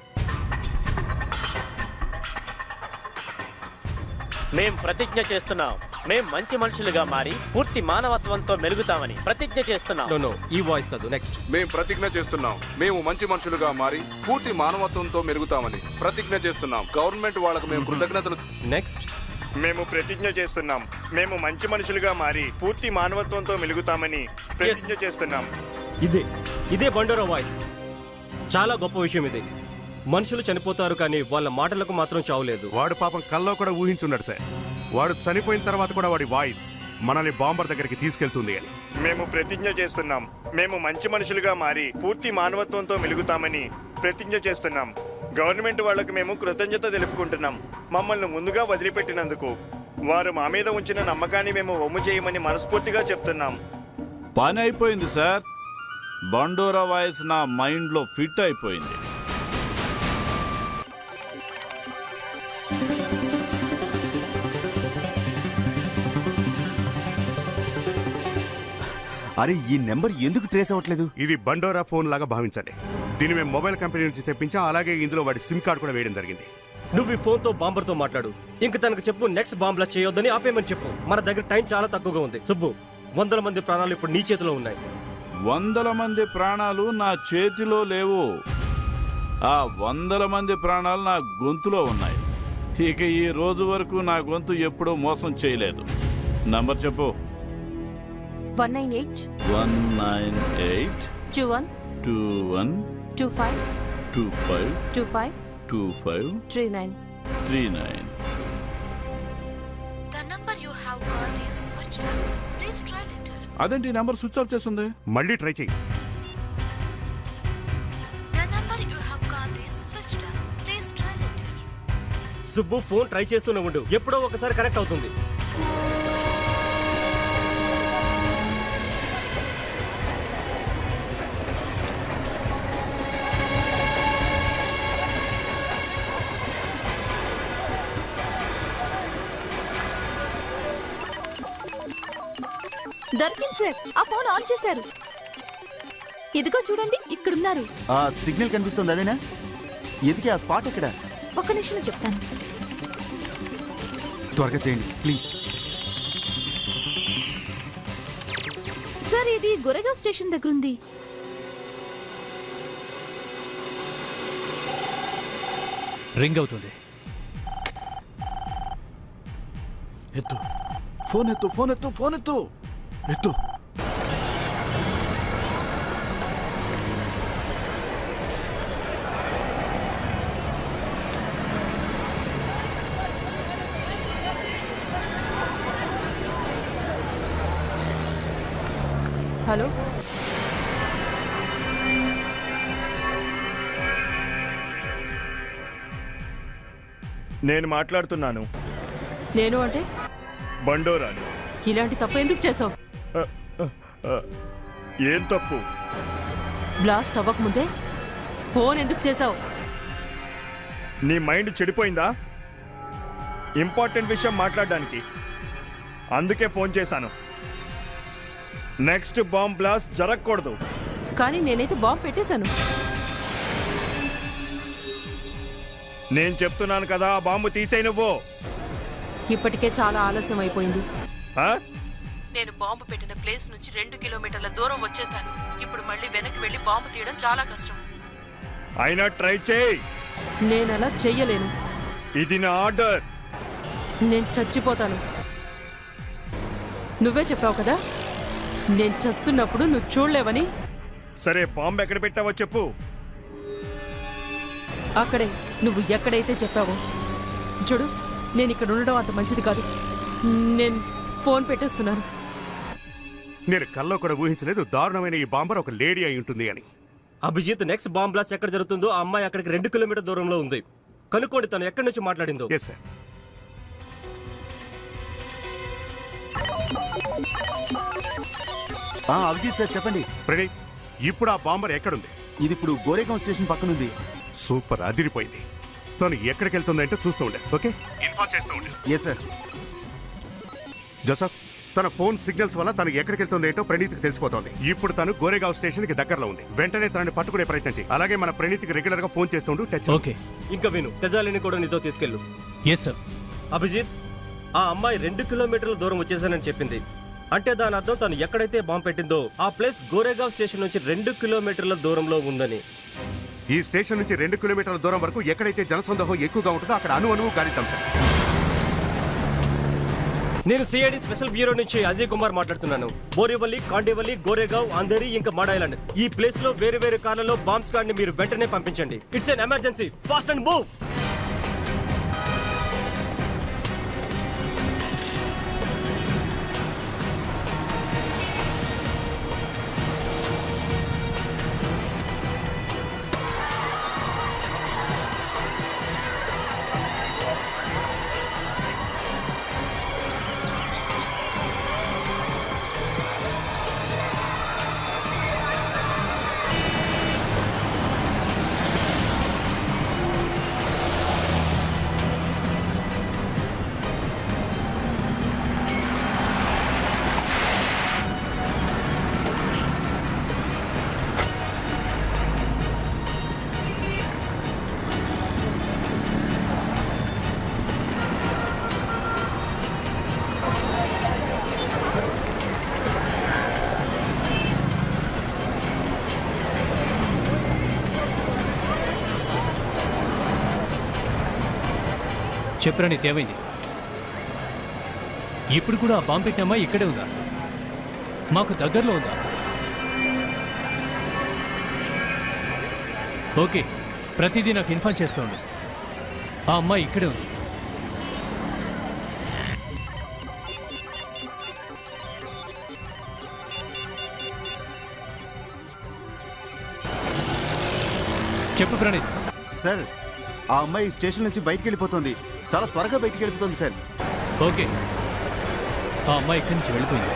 Speaker 11: మేం ప్రతిజ్ఞ చేస్తున్నాం, మేం మంచి మనుషులుగా మారి పూర్తి మానవత్వంతో మెలుగుతామని ప్రతిజ్ఞ చేస్తున్నాం.
Speaker 14: ఈ వాయిస్ కాదు, నెక్స్ట్.
Speaker 3: మేం ప్రతిజ్ఞ చేస్తున్నాం, మేము మంచి మనుషులుగా మారి పూర్తి మానవత్వంతో మెరుగుతామని ప్రతిజ్ఞ చేస్తున్నాం. గవర్నమెంట్ వాళ్ళకు మేము కృతజ్ఞతలు.
Speaker 14: నెక్స్ట్.
Speaker 15: మేము ప్రతిజ్ఞ చేస్తున్నాం, మేము మంచి మనుషులుగా మారి పూర్తి మానవత్వంతో మెలుగుతామని ప్రతిజ్ఞ చేస్తున్నాం.
Speaker 14: ఇదే బండోరా వాయిస్. చాలా గొప్ప విషయం ఇది. మనుషులు చనిపోతారు కానీ వాళ్ళ మాటలకు మాత్రం చావులేదు.
Speaker 13: వాడు పాపం కల్లో కూడా ఊహించున్నాడు సార్. వాడు చనిపోయిన తర్వాత కూడా వాడి వాయిస్ మనల్ని బాంబర్ దగ్గరికి తీసుకెళ్తుంది అని.
Speaker 15: మేము ప్రతిజ్ఞ చేస్తున్నాం మేము మంచి మనుషులుగా మారి పూర్తి మానవత్వంతో మెలుగుతామని ప్రతిజ్ఞ చేస్తున్నాం. గవర్నమెంట్ వాళ్ళకి మేము కృతజ్ఞత తెలుపుకుంటున్నాం. మమ్మల్ని ముందుగా వదిలిపెట్టినందుకు. వారు మా మీద ఉంచిన నమ్మకాన్ని మేము వమ్ము చేయమని మనస్ఫూర్తిగా చెప్తున్నాం.
Speaker 5: పని అయిపోయింది సార్. బండోరా వాయిస్ నా మైండ్లో ఫిట్ అయిపోయింది.
Speaker 6: అరే ఈ నెంబర్ ఎందుకు ట్రేస్ అవ్వట్లేదు?
Speaker 13: ఇది బండోరా ఫోన్ లాగా భావించండి. దీన్ని మేము మొబైల్ కంపెనీ నుంచి తెప్పించాం. అలాగే ఇందులో వాడి సిమ్ కార్డు కూడా వేయడం జరిగింది.
Speaker 14: నువ్వు ఈ ఫోన్తో బాంబర్తో మాట్లాడు. ఇంక తనకు చెప్పు నెక్స్ట్ బాంబ్ బ్లాస్ట్ చేయొద్దని ఆపేయమని చెప్పు. మన దగ్గర టైం చాలా తక్కువగా ఉంది. సుబ్బు, 100 మంది ప్రాణాలు ఇప్పుడు నీ చేతిలో ఉన్నాయి.
Speaker 5: 100 మంది ప్రాణాలు నా చేతిలో లేవు. ఆ 100 మంది ప్రాణాలు నా గొంతులో ఉన్నాయి. ఇక ఈ రోజు వరకు నా గొంతు ఎప్పుడూ మోసం చేయలేదు. నంబర్ చెప్పు.
Speaker 10: 198
Speaker 5: 198
Speaker 10: 21
Speaker 5: 21
Speaker 10: 25
Speaker 5: 25
Speaker 10: 25
Speaker 5: 25
Speaker 10: 39.
Speaker 5: 39.
Speaker 8: The number you have called is switched off. Please try later.
Speaker 5: అదేంటి నంబర్ స్విచ్ ఆఫ్ చేస్తుంది?
Speaker 13: మళ్ళీ ట్రై చేయి.
Speaker 8: The number you have called is switched off. Please try later.
Speaker 14: Subbu, phone try చేస్తూనే ఉండు. ఎప్పుడో ఒకసారి కనెక్ట్ అవుతుంది.
Speaker 8: దొరికింది సార్. ఆ ఫోన్ ఆన్ చేశారు. ఇదిగో చూడండి, ఇక్కడున్నారు.
Speaker 6: ఆ సిగ్నల్ కనిపిస్తుంది అదేనా? ఎదికి ఆ స్పాట్ ఎక్కడ?
Speaker 8: ఒక్క నిమిషం చెప్తాను.
Speaker 6: త్వరగా చేయండి ప్లీజ్.
Speaker 8: సార్ ఇది గొరెగావ్ స్టేషన్ దగ్గర ఉంది.
Speaker 4: రింగ్ అవుతుంది.
Speaker 5: ఎత్తు ఫోన్, ఎత్తు ఫోన్, ఎత్తు ఫోన్, ఎత్తు ఎత్తు.
Speaker 10: హలో,
Speaker 15: నేను మాట్లాడుతున్నాను.
Speaker 10: నేను అంటే
Speaker 15: బండోరాని.
Speaker 10: ఇలాంటి తప్పు ఎందుకు చేసావు?
Speaker 15: ఏం తప్పు?
Speaker 10: బ్లాస్ట్ అవ్వకముందే ఫోన్ ఎందుకు చేసావు?
Speaker 15: నీ మైండ్ చెడిపోయిందా ఇంపార్టెంట్ విషయం మాట్లాడడానికి? అందుకే ఫోన్ చేశాను. నెక్స్ట్ బాంబ్ బ్లాస్ట్ జరగకూడదు.
Speaker 10: కానీ నేనైతే బాంబు పెట్టేశాను.
Speaker 15: నేను చెప్తున్నాను కదా, ఆ బాంబు తీసేయ్ నువ్వు.
Speaker 10: ఇప్పటికే చాలా ఆలస్యం అయిపోయింది.
Speaker 15: ఆ?
Speaker 10: నేను బాంబు పెట్టిన ప్లేస్ నుంచి 2 కిలోమీటర్ల దూరం వచ్చేసాను. ఇప్పుడు మళ్ళీ వెనక్కి వెళ్ళి బాంబు తీయడం చాలా కష్టం.
Speaker 15: అయినా ట్రై చేయి.
Speaker 10: నేను అలా చెయ్యలేను.
Speaker 15: ఇది నా ఆర్డర్.
Speaker 10: నేను చచ్చిపోతాను. నువ్వే చెప్పావు కదా నేను చస్తున్నప్పుడు నువ్వు చూడలేవని.
Speaker 15: సరే, బాంబు ఎక్కడ పెట్టావో చెప్పు.
Speaker 10: అక్కడే, నువ్వు ఎక్కడైతే చెప్పావో. చూడు, నేను ఇక్కడ ఉండడం అంత మంచిది కాదు. నేను ఫోన్ పెట్టేస్తున్నాను.
Speaker 13: నేను కల్లో కూడా ఊహించలేదు దారుణమైన ఈ బాంబర్ ఒక లేడీ అయి ఉంటుంది అని.
Speaker 14: అభిజిత్, నెక్స్ట్ బాంబ్ బ్లాస్ట్ ఎక్కడ జరుగుతుందో ఆ అమ్మాయి అక్కడికి 2 కిలోమీటర్ దూరంలో ఉంది. కనుక్కోండి తను ఎక్కడి నుంచి మాట్లాడిందో.
Speaker 13: Yes sir.
Speaker 6: అభిజిత్ సార్ చెప్పండి.
Speaker 13: ప్రణీత్, ఇప్పుడు ఆ బాంబర్ ఎక్కడుంది?
Speaker 6: ఇది ఇప్పుడు గోరేగాం స్టేషన్ పక్కనుంది.
Speaker 13: సూపర్, అదిరిపోయింది. తను ఎక్కడికి వెళ్తుందంటే చూస్తూ ఉండే. ఓకే, ఇన్ఫార్మ్ చేస్తూ ఉండే.
Speaker 6: Yes sir.
Speaker 13: జోసఫ్, తన ఫోన్ సిగ్నల్స్ వల్ల తను ఎక్కడికి వెళ్తుంది ఏంటో ప్రణీత్కి తెలిసిపోతోంది. ఇప్పుడు తను గోరేగావ్ స్టేషన్ కి దగ్గరలో ఉంది. వెంటనే తనని పట్టుకునే ప్రయత్నం చేయి. అలాగే మన ప్రణీత్కి రెగ్యులర్ గా ఫోన్ చేస్తుండు. టచ్.
Speaker 4: ఓకే.
Speaker 14: ఇంకా విను, తెజాలిని కూడా నీతో తీసుకెళ్ళు.
Speaker 4: Yes sir.
Speaker 14: అభిజిత్, ఆ అమ్మాయి 2 కిలోమీటర్ల దూరం వచ్చేసానని చెప్పింది. అంటే దాని అర్థం తను ఎక్కడైతే బాంబు పెట్టిందో ఆ ప్లేస్ గోరేగావ్ స్టేషన్ నుంచి 2 కిలోమీటర్ల దూరంలో ఉందని.
Speaker 13: ఈ స్టేషన్ నుంచి 2 కిలోమీటర్ల దూరం వరకు ఎక్కడైతే జనసందోహం ఎక్కువగా ఉంటుందో అక్కడ అణువు గాలిద్దాం సార్.
Speaker 14: నేను సిఐడి స్పెషల్ బ్యూరో నుంచి అజయ్ కుమార్ మాట్లాడుతున్నాను. బోరివల్లి, కాండివల్లి, గోరేగావ్, అంధేరి ఇంకా మాడాయిలాండ్ ఈ ప్లేస్ లో వేరు వేరు కార్లలో బాంబ్ స్క్వాడ్ ని మీరు వెంటనే పంపించండి. It's an emergency. Fast and move.
Speaker 4: చెప్పరా నీ తేమైంది? ఇప్పుడు కూడా ఆ బాంబు పెట్టిన అమ్మాయి ఇక్కడే ఉందా? మాకు దగ్గరలో ఉందా? ఓకే, ప్రతిదీ నాకు ఇన్ఫార్మ్ చేస్తూ ఉండు. ఆ అమ్మాయి ఇక్కడే ఉంది. చెప్పు ప్రణీత్.
Speaker 16: సార్, ఆ అమ్మాయి స్టేషన్ నుంచి బయటికి వెళ్ళిపోతుంది. చాలా త్వరగా బయటికి వెళ్ళిపోతుంది సార్.
Speaker 4: ఓకే, ఆ అమ్మాయి ఇక్కడి నుంచి వెళ్ళిపోయింది.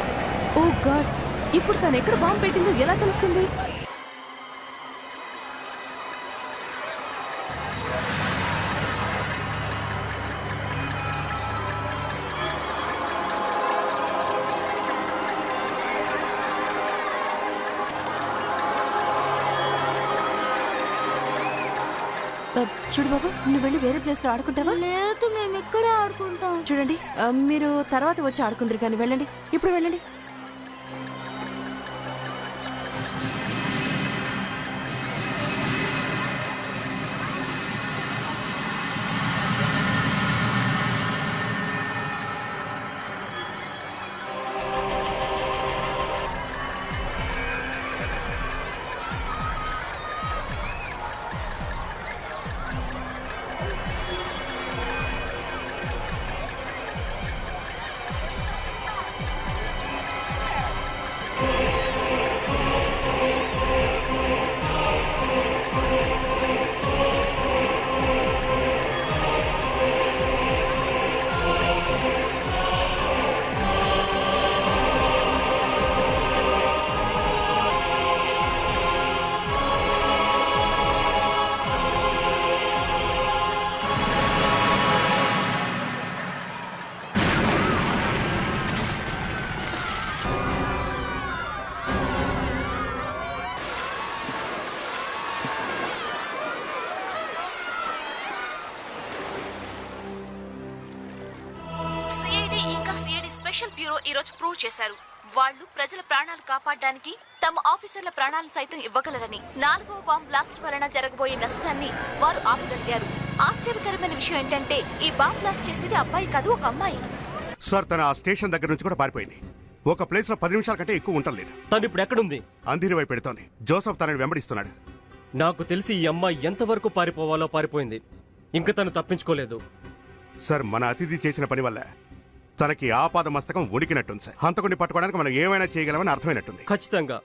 Speaker 8: ఓ గాడ్, ఇప్పుడు తను ఎక్కడ బాంబు పెట్టిందో ఎలా తెలుస్తుంది? చూడు బాబు, నువ్వు వెళ్ళి వేరే ప్లేస్ లో ఆడుకుంటావా?
Speaker 17: లేదు, మేము ఇక్కడే ఆడుకుంటాం.
Speaker 8: చూడండి, మీరు తర్వాత వచ్చి ఆడుకుందరు కానీ వెళ్ళండి, ఇప్పుడు వెళ్ళండి.
Speaker 18: స్పెషల్ బ్యూరో ఈ రోజు ప్రూవ్ చేశారు. వాళ్ళు ప్రజల ప్రాణాలు కాపాడడానికి తమ ఆఫీసర్ల ప్రాణాలను సైతం ఇవ్వగలరని. 4వ బాంబ్ బ్లాస్ట్ వలన జరగబోయే నష్టాన్ని వారు ఆపగలిగారు. ఆశ్చర్యకరమైన విషయం ఏంటంటే ఈ బాంబ్ బ్లాస్ట్ చేసేది అబ్బాయి కాదు, ఒక అమ్మాయి.
Speaker 13: సార్, తన ఆ స్టేషన్ దగ్గర నుంచి కూడా పారిపోయింది. ఒక ప్లేస్ లో 10 నిమిషాల కంటే ఎక్కువ ఉండలేదు.
Speaker 14: తను ఇప్పుడు ఎక్కడుంది?
Speaker 13: అంధేరి వైపు పెడుతోంది. జోసఫ్ తనని వెంబడిస్తున్నాడు.
Speaker 14: నాకు తెలిసి ఈ అమ్మాయి ఎంతవరకు పారిపోవాలో పారిపోయింది. ఇంకా తను తప్పించుకోలేదు.
Speaker 13: సార్, మన అతిథి చేసిన పని వల్ల తనకి ఆపాద మస్తకం ఉడికినట్టుంది సార్. హంతకుడిని పట్టుకోవడానికి మనం ఏమైనా చేయగలమని అర్థమైనట్టుంది.
Speaker 14: ఖచ్చితంగా.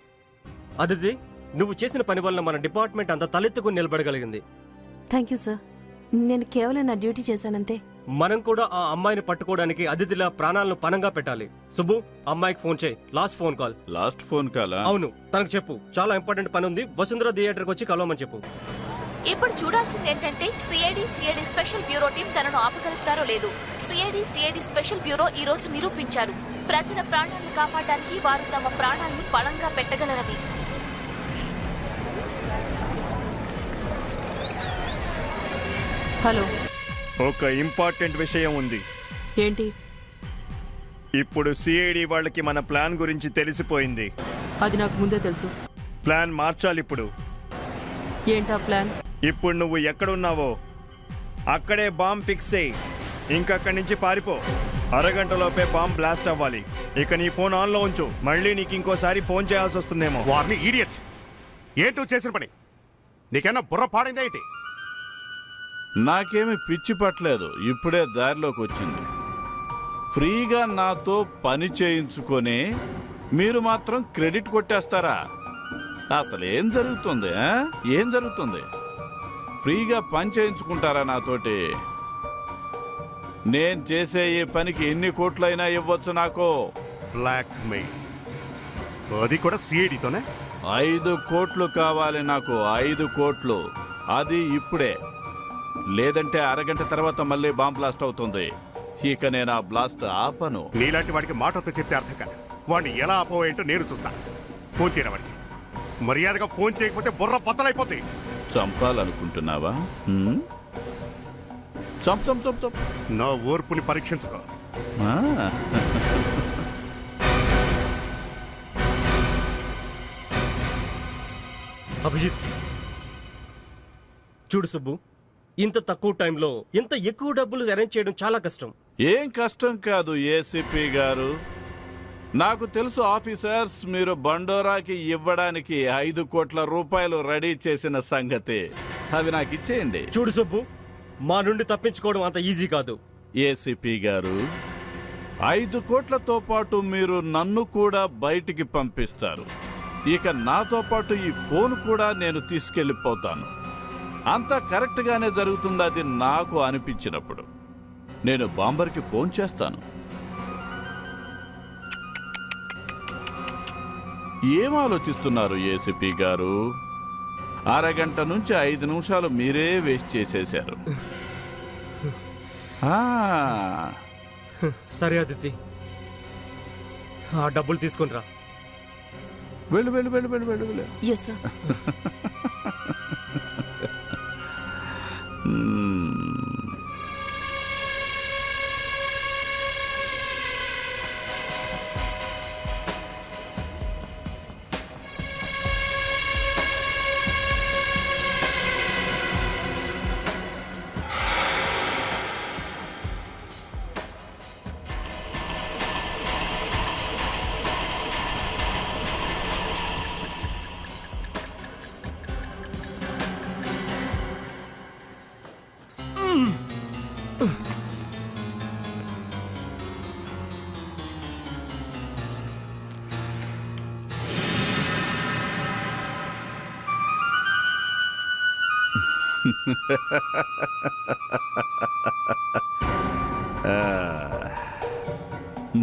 Speaker 14: అదితి, నువ్వు చేసిన పని వల్ల మన డిపార్ట్మెంట్ అంతా తలెత్తుకుని నిలబడగలిగింది.
Speaker 8: Thank you sir. నేను కేవలం నా డ్యూటీ చేశానంతే.
Speaker 14: మనం కూడా ఆ అమ్మాయిని పట్టుకోవడానికి అతిథిలా ప్రాణాలను పణంగా పెట్టాలి. సుబ్బు, అమ్మాయికి ఫోన్ చేయి. Last phone call.
Speaker 5: Last phone కాలా?
Speaker 14: అవును, తనకు చెప్పు చాలా ఇంపార్టెంట్ పని ఉంది, వసుంధర థియేటర్కి వచ్చి కలవమని చెప్పు.
Speaker 18: ఇప్పుడు చూడాల్సింది ఏంటంటే సిఐడి స్పెషల్ బ్యూరో టీం తనను ఆపగలుగుతారో లేదు. సిఐడి స్పెషల్ బ్యూరో ఈ రోజు నిరూపించారు ప్రజల ప్రాణాలను కాపాడడానికి వారు తమ ప్రాణాలను పణంగా పెట్టగలరని.
Speaker 8: హలో,
Speaker 15: ఒక ఇంపార్టెంట్ విషయం ఉంది.
Speaker 8: ఏంటి?
Speaker 15: ఇప్పుడు సిఐడి వాళ్ళకి మన ప్లాన్ గురించి తెలిసిపోయింది.
Speaker 8: అది నాకు ముందే తెలుసు.
Speaker 15: ప్లాన్ మార్చాలి ఇప్పుడు.
Speaker 8: ఏంటా ప్లాన్?
Speaker 15: ఇప్పుడు నువ్వు ఎక్కడున్నావో అక్కడే బాంబ్ ఫిక్స్ చేయి. ఇంకక్కడి నుంచి పారిపో. అరగంటలోపే బాంబ్ బ్లాస్ట్ అవ్వాలి. ఇక నీ ఫోన్ ఆన్లో ఉంచు. మళ్ళీ నీకు ఇంకోసారి ఫోన్ చేయాల్సి వస్తుందేమో.
Speaker 13: వారిని ఈడియట్! ఏంటో చేసిన పని? నీకన్నా బుర్ర పాడిందా ఏంటి?
Speaker 5: నాకేమి పిచ్చి పట్టలేదు. ఇప్పుడే దారిలోకి వచ్చింది. ఫ్రీగా నాతో పని చేయించుకొని మీరు మాత్రం క్రెడిట్ కొట్టేస్తారా? అసలు ఏం జరుగుతుంది? ఏం జరుగుతుంది? ఫ్రీగా పని చేయించుకుంటారా నాతోటి? నేను చేసే ఈ పనికి ఎన్ని కోట్లైనా ఇవ్వచ్చు నాకు.
Speaker 13: బ్లాక్ మెయిల్, అది కూడా సిఐడితోనే.
Speaker 5: 5 కోట్లు కావాలి నాకు. 5 కోట్లు. అది ఇప్పుడే. లేదంటే అరగంట తర్వాత మళ్ళీ బాంబ్ బ్లాస్ట్ అవుతుంది. ఇక నేను ఆ బ్లాస్ట్ ఆపను.
Speaker 13: నీలాంటి వాడికి మాటతో చెప్తే అర్థం కాదు. వాడిని ఎలా ఆపోయేంటో నేను చూస్తాను. ఫోన్ చేయడం వాడికి. మర్యాదగా ఫోన్ చేయకపోతే బుర్ర బద్దలైపోద్ది.
Speaker 5: చంపాలనుకుంటున్నావా? చంపు.
Speaker 13: నా ఓర్పుని పరీక్షించుకో.
Speaker 14: అభిజిత్, చూడు సుబ్బు, ఇంత తక్కువ టైంలో ఇంత ఎక్కువ డబ్బులు అరేంజ్ చేయడం చాలా కష్టం.
Speaker 5: ఏం కష్టం కాదు ఏసీపీ గారు. నాకు తెలుసు ఆఫీసర్స్, మీరు బండోరాకి ఇవ్వడానికి 5 కోట్ల రూపాయలు రెడీ చేసిన సంగతి. అవి నాకు ఇచ్చేయండి.
Speaker 14: చూడు సుబ్బు, మా నుండి తప్పించుకోవడం అంత ఈజీ కాదు.
Speaker 5: ఏసీపీ గారు, 5 కోట్లతో పాటు మీరు నన్ను కూడా బయటికి పంపిస్తారు. ఇక నాతో పాటు ఈ ఫోన్ కూడా నేను తీసుకెళ్ళిపోతాను. అంతా కరెక్ట్గానే జరుగుతుంది అది నాకు అనిపించినప్పుడు. నేను బాంబర్కి ఫోన్ చేస్తాను. ఏం ఆలోచిస్తున్నారు ఏసీపీ గారు? అరగంట నుంచి 5 నిమిషాలు మీరే వేస్ట్ చేసేశారు.
Speaker 14: సరే అదితి, ఆ డబ్బులు తీసుకుని రా.
Speaker 5: వెళ్ళు వెళ్ళు వెళ్ళు వెళ్ళు వెళ్ళు వెళ్ళు.
Speaker 8: Yes sir.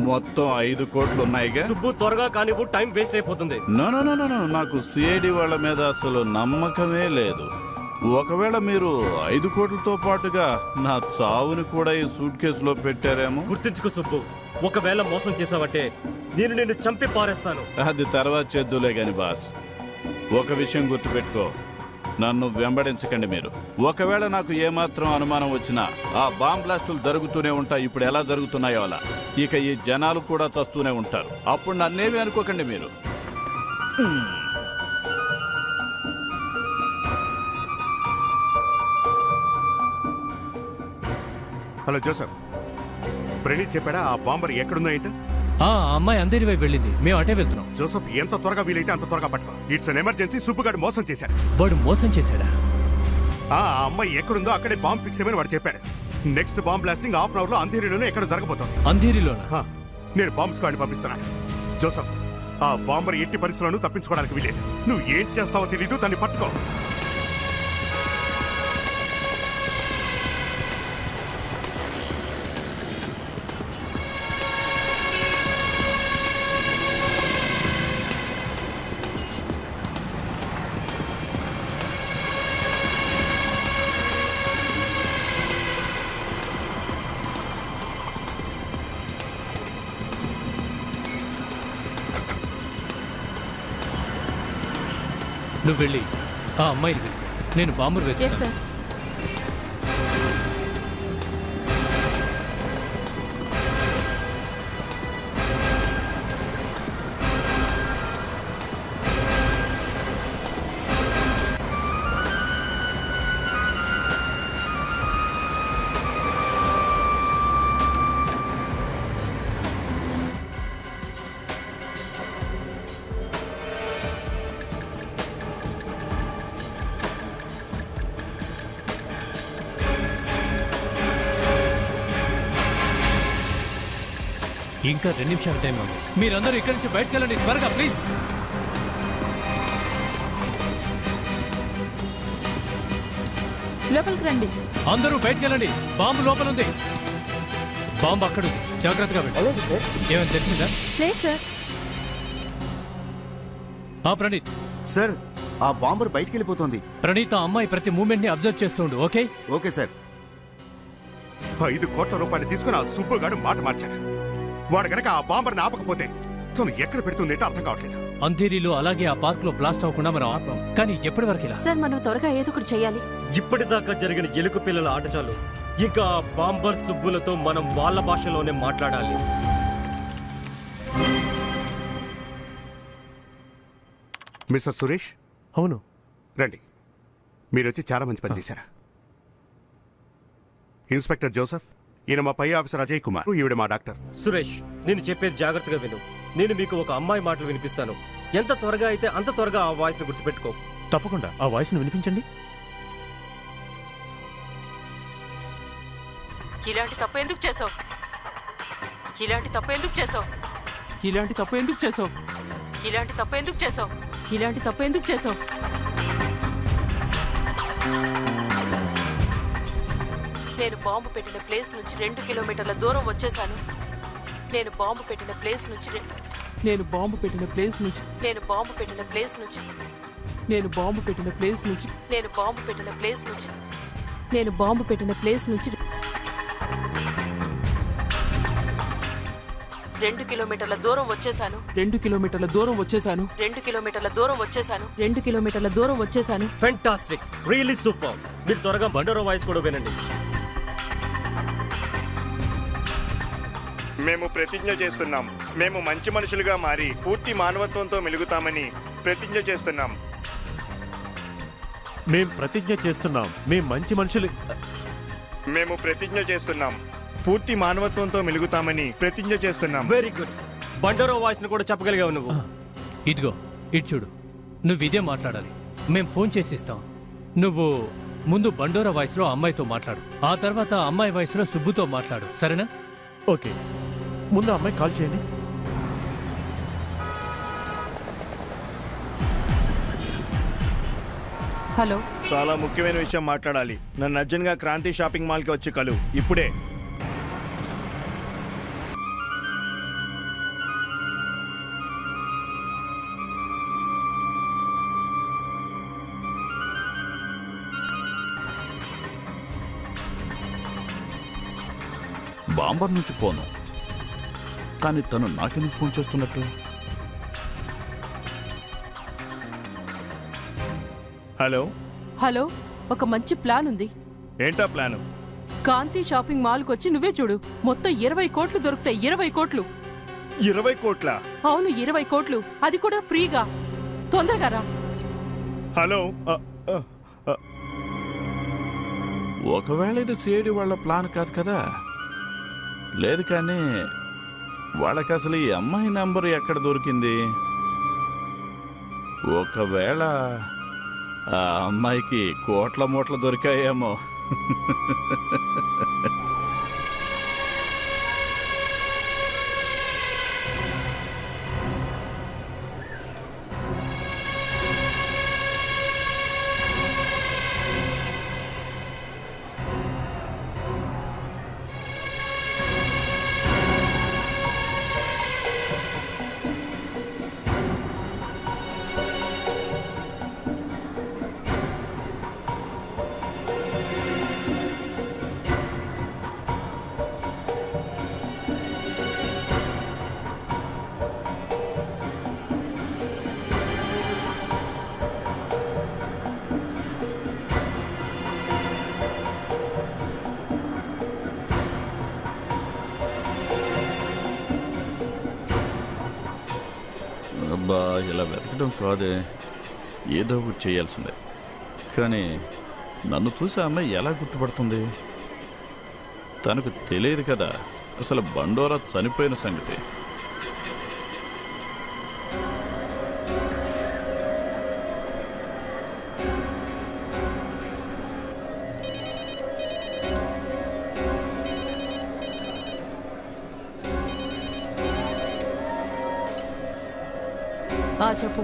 Speaker 5: మొత్తం 5 కోట్లు ఉన్నాయిగా.
Speaker 14: సుబ్బు, త్వరగా కానివ్వు, టైం వేస్ట్ అయిపోతుంది.
Speaker 5: నో నో నో నో, నాకు సిఐడి వాళ్ళ మీద అసలు నమ్మకమే లేదు. ఒకవేళ మీరు 5 కోట్లతో పాటుగా నా చావుని కూడా ఈ సూట్ కేసులో పెట్టారేమో.
Speaker 14: గుర్తించుకో సుబ్బు, ఒకవేళ మోసం చేసావంటే నేను నిన్ను చంపి పారేస్తాను.
Speaker 5: అది తర్వాత చేద్దులే గాని బాస్, ఒక విషయం గుర్తుపెట్టుకో, నన్ను వెంబడించకండి మీరు. ఒకవేళ నాకు ఏమాత్రం అనుమానం వచ్చినా ఆ బాంబ్ బ్లాస్టులు జరుగుతూనే ఉంటాయి. ఇప్పుడు ఎలా జరుగుతున్నాయో అలా. ఇక ఈ జనాలు కూడా చస్తూనే ఉంటారు. అప్పుడు నన్నేమి అనుకోకండి మీరు.
Speaker 13: హలో జోసెఫ్, ప్రణీత్ చెప్పాడా ఆ బాంబర్ ఎక్కడుందో ఏంటో?
Speaker 4: ఆ అమ్మాయి అంధేరి వైపు వెళ్ళింది, మేము అటే వెళ్తున్నాం.
Speaker 13: జోసెఫ్, ఎంత త్వరగా వీలైతే అంత త్వరగా పట్టుకో. It's an emergency. సుబ్బుగాడు మోసం చేశాడు.
Speaker 4: వాడు మోసం చేశాడా?
Speaker 13: ఆ అమ్మాయి ఎక్కడుందో అక్కడే బాంబ్ ఫిక్స్ చేయమని వాడు చెప్పాడు. Next bomb blasting half an hour లో అంధేరిలోనే ఎక్కడ జరగబోతోంది.
Speaker 4: అంధేరిలోనా?
Speaker 13: నేను బాంబ్ స్క్వాడ్ పంపిస్తున్నాను. జోసెఫ్, ఆ బాంబర్ ఎట్టి పరిస్థితుల్లోనూ తప్పించుకోవడానికి వీలేదు. నువ్వు ఏం చేస్తావో తెలీదు, దాన్ని పట్టుకో.
Speaker 4: నువ్వు వెళ్ళి ఆ అమ్మాయిని వెతుకు, నేను బాంబురు వెతుకు. ఇంకా 2 నిమిషాల టైం ఉంది. మీరందరూ ఇక్కడి నుంచి బయటకు వెళ్ళండి త్వరగా ప్లీజ్.
Speaker 12: లోపలికి రండి.
Speaker 4: అందరూ బయటకు వెళ్ళండి, బాంబు లోపల ఉంది. బాంబు అక్కడ ఉంది, జాగ్రత్తగా వెళ్ళండి. ఏమైనా తెలిసిందా?
Speaker 12: లేదు సార్.
Speaker 4: ప్రణీత్
Speaker 16: సార్, ఆ బాంబర్ బయటికి వెళ్ళిపోతుంది.
Speaker 4: ప్రణీత్, ఆ అమ్మాయి ప్రతి మూమెంట్ ని అబ్జర్వ్ చేస్తుండు. Okay
Speaker 16: okay sir.
Speaker 13: 5 కోట్ల రూపాయలు తీసుకుని ఆ సుబ్బుగాడు మాట మార్చాడు. వాడు గనక ఆ బాంబర్ని ఆపకపోతే తను ఎక్కడ పెడుతుందేంటో అర్థం కావట్లేదు.
Speaker 4: అంధేరిలో అలాగే ఆ పార్క్ లో బ్లాస్ట్ అవ్వకుండా మనం ఆపాం, కానీ ఎప్పటి వరకు ఇలా?
Speaker 8: సార్, మనం త్వరగా ఏదో ఒకటి చేయాలి.
Speaker 14: ఇప్పటిదాకా జరిగిన ఎలుక పిల్లల ఆట చాలు. ఇంకా ఆ బాంబర్ సుబ్బులతో మనం వాళ్ళ భాషలోనే మాట్లాడాలి.
Speaker 13: మిస్టర్ సురేష్.
Speaker 7: అవును.
Speaker 13: రండి. మీరు వచ్చి చాలా మంచి పని చేశారా. ఇన్స్పెక్టర్ జోసెఫ్, ఈయన మా పై ఆఫీసర్ అజయ్ కుమార్, ఈవిడ మా డాక్టర్.
Speaker 14: సురేష్, నేను చెప్పేది జాగ్రత్తగా విను. నేను మీకు ఒక అమ్మాయి మాటలు వినిపిస్తాను. ఎంత త్వరగా అయితే అంత త్వరగా ఆ వాయిస్ ని గుర్తుపెట్టుకో.
Speaker 7: తప్పకుండా ఆ వాయిస్ ని వినిపించండి.
Speaker 19: ఇలాంటి తప్పు ఎందుకు చేసావు? ఇలాంటి తప్పు ఎందుకు చేసావు? ఇలాంటి తప్పు ఎందుకు చేసావు? ఇలాంటి తప్పు ఎందుకు చేసావు? ఇలాంటి తప్పు ఎందుకు చేసావు? నేను బాంబు పెట్టిన ప్లేస్ నుంచి 2 కిలోమీటర్ల దూరం వచ్చేసాను. నేను బాంబు పెట్టిన ప్లేస్ నుంచి నేను బాంబు పెట్టిన ప్లేస్ నుంచి నేను బాంబు పెట్టిన ప్లేస్ నుంచి నేను బాంబు పెట్టిన ప్లేస్ నుంచి నేను బాంబు పెట్టిన ప్లేస్ నుంచి నేను బాంబు పెట్టిన ప్లేస్ నుంచి 2 కిలోమీటర్ల దూరం వచ్చేసాను. 2 కిలోమీటర్ల దూరం వచ్చేసాను. 2 కిలోమీటర్ల దూరం వచ్చేసాను. 2 కిలోమీటర్ల దూరం వచ్చేసాను.
Speaker 14: Fantastic, really super. మీరు త్వరగా బండోరా వాయిస్ కూడా వినండి.
Speaker 15: మేము ప్రతిజ్ఞ చేస్తున్నాం. మేము మంచి మనుషులుగా మారి పూర్తి మానవత్వంతో మెలుగుతామని ప్రతిజ్ఞ చేస్తున్నాం.
Speaker 7: మేం ప్రతిజ్ఞ చేస్తున్నాం. మేం మంచి మనుషులు.
Speaker 15: మేము ప్రతిజ్ఞ చేస్తున్నాం. పూర్తి మానవత్వంతో మెలుగుతామని ప్రతిజ్ఞ చేస్తున్నాం.
Speaker 14: Very good. బండోరా వాయిస్ ని కూడా చెప్పగలిగావు నువ్వు.
Speaker 4: ఇదిగో ఇటు చూడు, నువ్వు ఇదే మాట్లాడాలి. మేం ఫోన్ చేసి ఇస్తాం. నువ్వు ముందు బండోరా వాయిస్లో అమ్మాయితో మాట్లాడు, ఆ తర్వాత అమ్మాయి వాయిస్లో సుబ్బుతో మాట్లాడు, సరేనా?
Speaker 7: ఓకే, ముందు అమ్మాయి కాల్ చేయండి.
Speaker 19: హలో,
Speaker 15: చాలా ముఖ్యమైన విషయం మాట్లాడాలి. నన్ను అర్జెంట్గా క్రాంతి షాపింగ్ మాల్కి వచ్చి కలు ఇప్పుడే.
Speaker 5: బాంబర్ నుంచి ఫోను, కానీ తను నాకెందుకు ఫోన్ చేస్తున్నట్టు?
Speaker 15: హలో
Speaker 19: హలో, ఒక మంచి ప్లాన్ ఉంది.
Speaker 15: ఏంటా ప్లాను?
Speaker 19: కాంతి షాపింగ్ మాల్కి వచ్చి నువ్వే చూడు. మొత్తం 20 కోట్లు దొరుకుతాయి. 20 కోట్లు.
Speaker 15: 20 కోట్ల?
Speaker 19: అవును, 20 కోట్లు, అది కూడా ఫ్రీగా. తొందరగా రా.
Speaker 15: హలో,
Speaker 5: ఒకవేళ ఇది సిఐడి వాళ్ళ ప్లాన్ కాదు కదా? లేదు, కానీ వాళ్ళకి అసలు ఈ అమ్మాయి నంబరు ఎక్కడ దొరికింది? ఒకవేళ ఆ అమ్మాయికి కోట్ల మూట్ల దొరికాయేమో. అబ్బా, ఇలా వెతకడం కాదే, ఏదో ఒకటి చేయాల్సిందే. కానీ నన్ను చూసి ఆ అమ్మాయి ఎలా గుర్తుపడుతుంది? తనకు తెలియదు కదా అసలు బండోరా చనిపోయిన సంగతి.
Speaker 19: చెప్పు.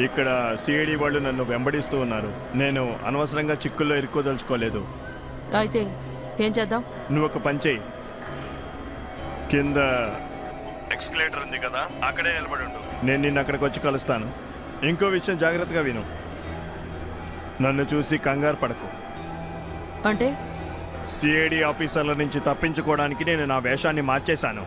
Speaker 15: ఇక్కడ సిఐడి వాళ్ళు నన్ను వెంబడిస్తూ ఉన్నారు. నేను అనవసరంగా చిక్కుల్లో ఇరుక్కోదలుచుకోలేదు.
Speaker 19: అయితే ఏం చేద్దాం?
Speaker 15: నువ్వు ఒక పని చెయ్యి. కింద ఎక్స్కలేటర్ ఉంది కదా, అక్కడే నిలబడి ఉండు. నేను నిన్ను అక్కడికి వచ్చి కలుస్తాను. ఇంకో విషయం జాగ్రత్తగా విను. నన్ను చూసి కంగారు పడకు.
Speaker 19: అంటే
Speaker 15: సిఐడి ఆఫీసర్ల నుంచి తప్పించుకోవడానికి నేను నా వేషాన్ని మార్చేశాను.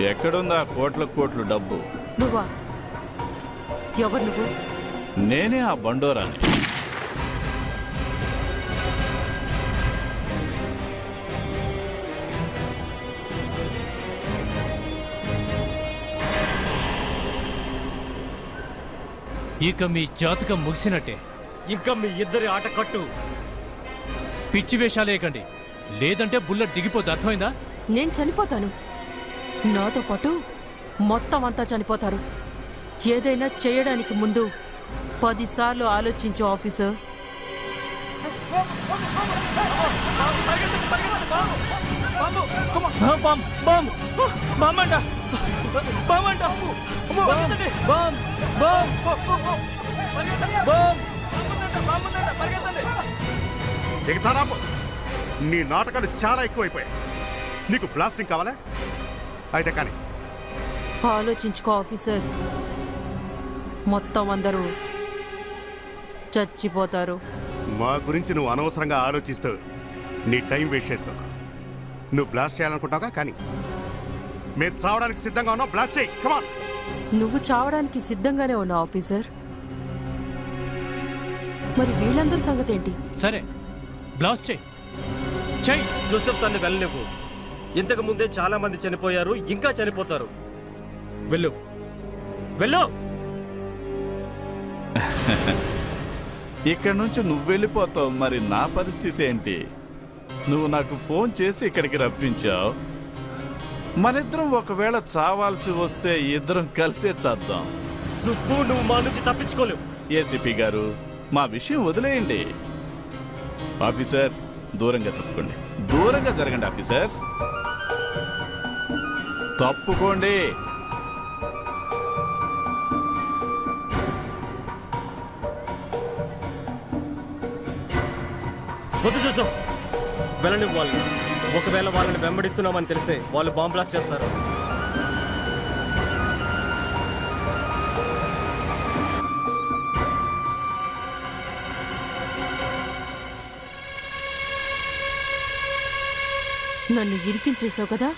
Speaker 5: ఎక్కడుందా కోట్ల కోట్లు డబ్బు?
Speaker 19: నువ్వా? ఎవరు నువ్వు?
Speaker 5: నేనే ఆ బండోరాని.
Speaker 4: ఇక మీ జాతకం ముగిసినట్టే.
Speaker 14: ఇంకా మీ ఇద్దరి ఆట కట్టు.
Speaker 4: పిచ్చి వేషాలేయకండి, లేదంటే బుల్లెట్ దిగిపోతే అర్థమైందా?
Speaker 19: నేను చనిపోతాను, నాతో పాటు మొత్తం అంతా చనిపోతారు. ఏదైనా చేయడానికి ముందు 10 సార్లు ఆలోచించు ఆఫీసర్.
Speaker 13: ఇక చాలా నీ నాటకాలు చాలా ఎక్కువైపోయాయి. నీకు బ్లాస్టింగ్ కావాలా? అయితే కానీ
Speaker 19: ఆలోచించుకో ఆఫీసర్, మొత్తం అందరూ చచ్చిపోతారు.
Speaker 13: మా గురించి నువ్వు అనవసరంగా ఆలోచిస్తూ నీ టైం వేస్ట్ చేసుకోక. నువ్వు బ్లాస్ట్ చేయాలనుకుంటావుగా, కానీ మేము చావడానికి సిద్ధంగా ఉన్నావు. బ్లాస్ట్ చేయి, కమాన్.
Speaker 19: నువ్వు చావడానికి సిద్ధంగానే ఉన్నావు ఆఫీసర్. మరి వీళ్ళందరి సంగతి ఏంటి?
Speaker 4: సరే, బ్లాస్ట్ చేయి. చెయ్యి.
Speaker 14: జోసెఫ్, తన్ని వెళ్ళనివ్వు. ఇంతకు ముందే చాలా మంది చనిపోయారు, ఇంకా చనిపోతారు. వెళ్ళు, వెళ్ళు.
Speaker 5: ఇక్కడ నుంచి నువ్వు వెళ్ళిపోతావు, మరి నా పరిస్థితి ఏంటి? నువ్వు నాకు ఫోన్ చేసి ఇక్కడికి రప్పించావు. మనిద్దరం ఒకవేళ చావాల్సి వస్తే ఇద్దరం కలిసే చేద్దాం.
Speaker 14: సుబ్బు, నువ్వు మా నుంచి తప్పించుకోలేవు.
Speaker 5: ఏసీపీ గారు, మా విషయం వదిలేయండి. ఆఫీసర్స్, దూరంగా తప్పుకోండి. దూరంగా జరగండి ఆఫీసర్స్. తప్పుకోండి.
Speaker 14: వద్దు జోసెఫ్, వెళ్ళనివ్వు వాళ్ళని. ఒకవేళ వాళ్ళని వెంబడిస్తున్నామని తెలిస్తే వాళ్ళు బాంబ్ బ్లాస్ట్ చేస్తారు.
Speaker 19: నన్ను ఇరికించేశావు కదా,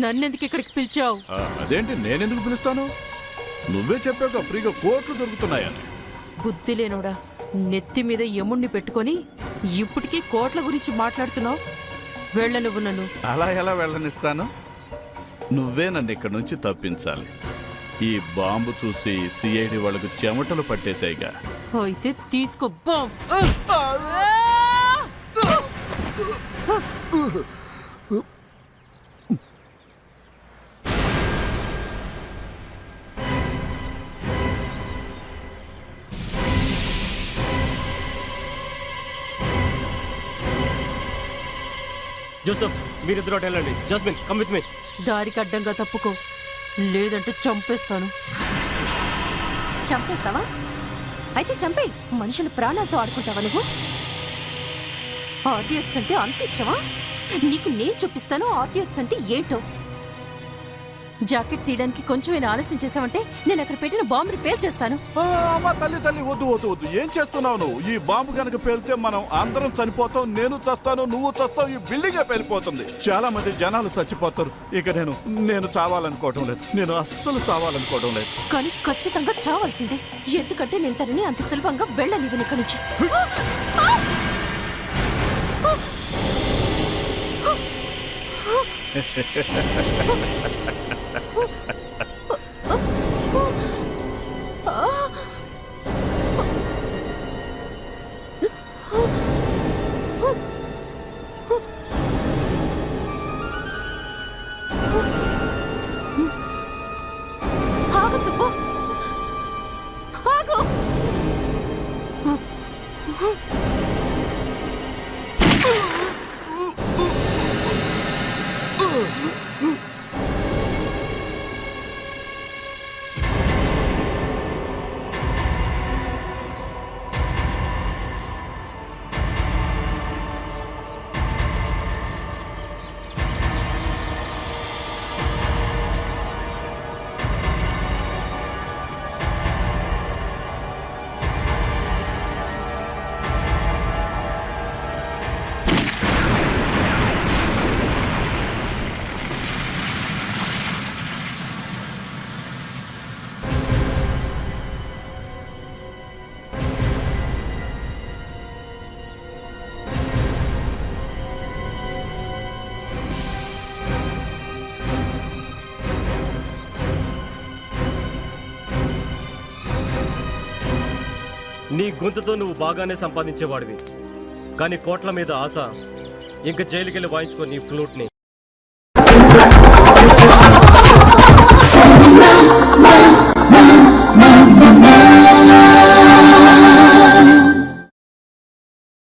Speaker 19: నన్నెందుకు ఇక్కడికి పిలిచావు?
Speaker 5: అదేంటి, నేనెందుకు పిలుస్తాను? నువ్వే చెప్పాక ఫ్రీగా కోట్లు దొరుకుతున్నాయని.
Speaker 19: బుద్ధి లేనోడా, నెత్తి మీద యముణ్ణి పెట్టుకొని ఇప్పటికీ కోట్ల గురించి మాట్లాడుతున్నావు. వెళ్ళ నువ్వు నన్ను.
Speaker 5: అలా ఎలా వెళ్ళనిస్తాను? నువ్వే నన్ను ఇక్కడి నుంచి తప్పించాలి. ఈ బాంబు చూసి సిఐడి వాళ్ళకు చెమటలు పట్టేశాయిగా.
Speaker 19: అయితే తీసుకో బాంబ్.
Speaker 14: జోసెఫ్, మీరిద్దరు అటు వెళ్ళండి. Jasmine, come with me.
Speaker 19: దారికి అడ్డంగా తప్పుకో, లేదంటే చంపేస్తాను.
Speaker 10: చంపేస్తావా? అయితే చంపే. మనుషుల ప్రాణాలతో ఆడుకుంటావా నువ్వు?
Speaker 19: ఆర్టీఎక్స్ అంటే అంత ఇష్టమా నీకు? నేను చూపిస్తాను ఆర్టీఎక్స్ అంటే ఏంటో. జాకెట్ తీయడానికి కొంచెమైనా ఆలస్యం చేసావంటే నేను అక్కడ పెట్టిన బాంబు రిపేర్ చేస్తాను.
Speaker 5: అమ్మా, తల్లి తల్లి, వద్దు వద్దు వద్దు. ఏం చేస్తున్నావు నువ్వు? ఈ బాంబు కనుక పేలితే మనం అందరం చనిపోతాం. నేను చస్తాను, నువ్వు చస్తావు, ఈ బిల్డింగే పేలిపోతుంది. చాలా మంది జనాలు చచ్చిపోతారు. ఇక నేను చావాలనుకోవడం లేదు. నేను అస్సలు చావాలనుకోవడం లేదు.
Speaker 19: కానీ ఖచ్చితంగా చావాల్సిందే. ఎందుకంటే నేను తనని అంత సులభంగా వెళ్ళనివ్వను ఇక్కడి నుంచి. ఆగు సుబ్బు, ఆగు.
Speaker 14: నీ గొంతుతో నువ్వు బాగానే సంపాదించేవాడివి, కానీ కోట్ల మీద ఆశ ఇంకా జైలుకెళ్ళి వాయించుకో నీ ఫ్లూట్ని.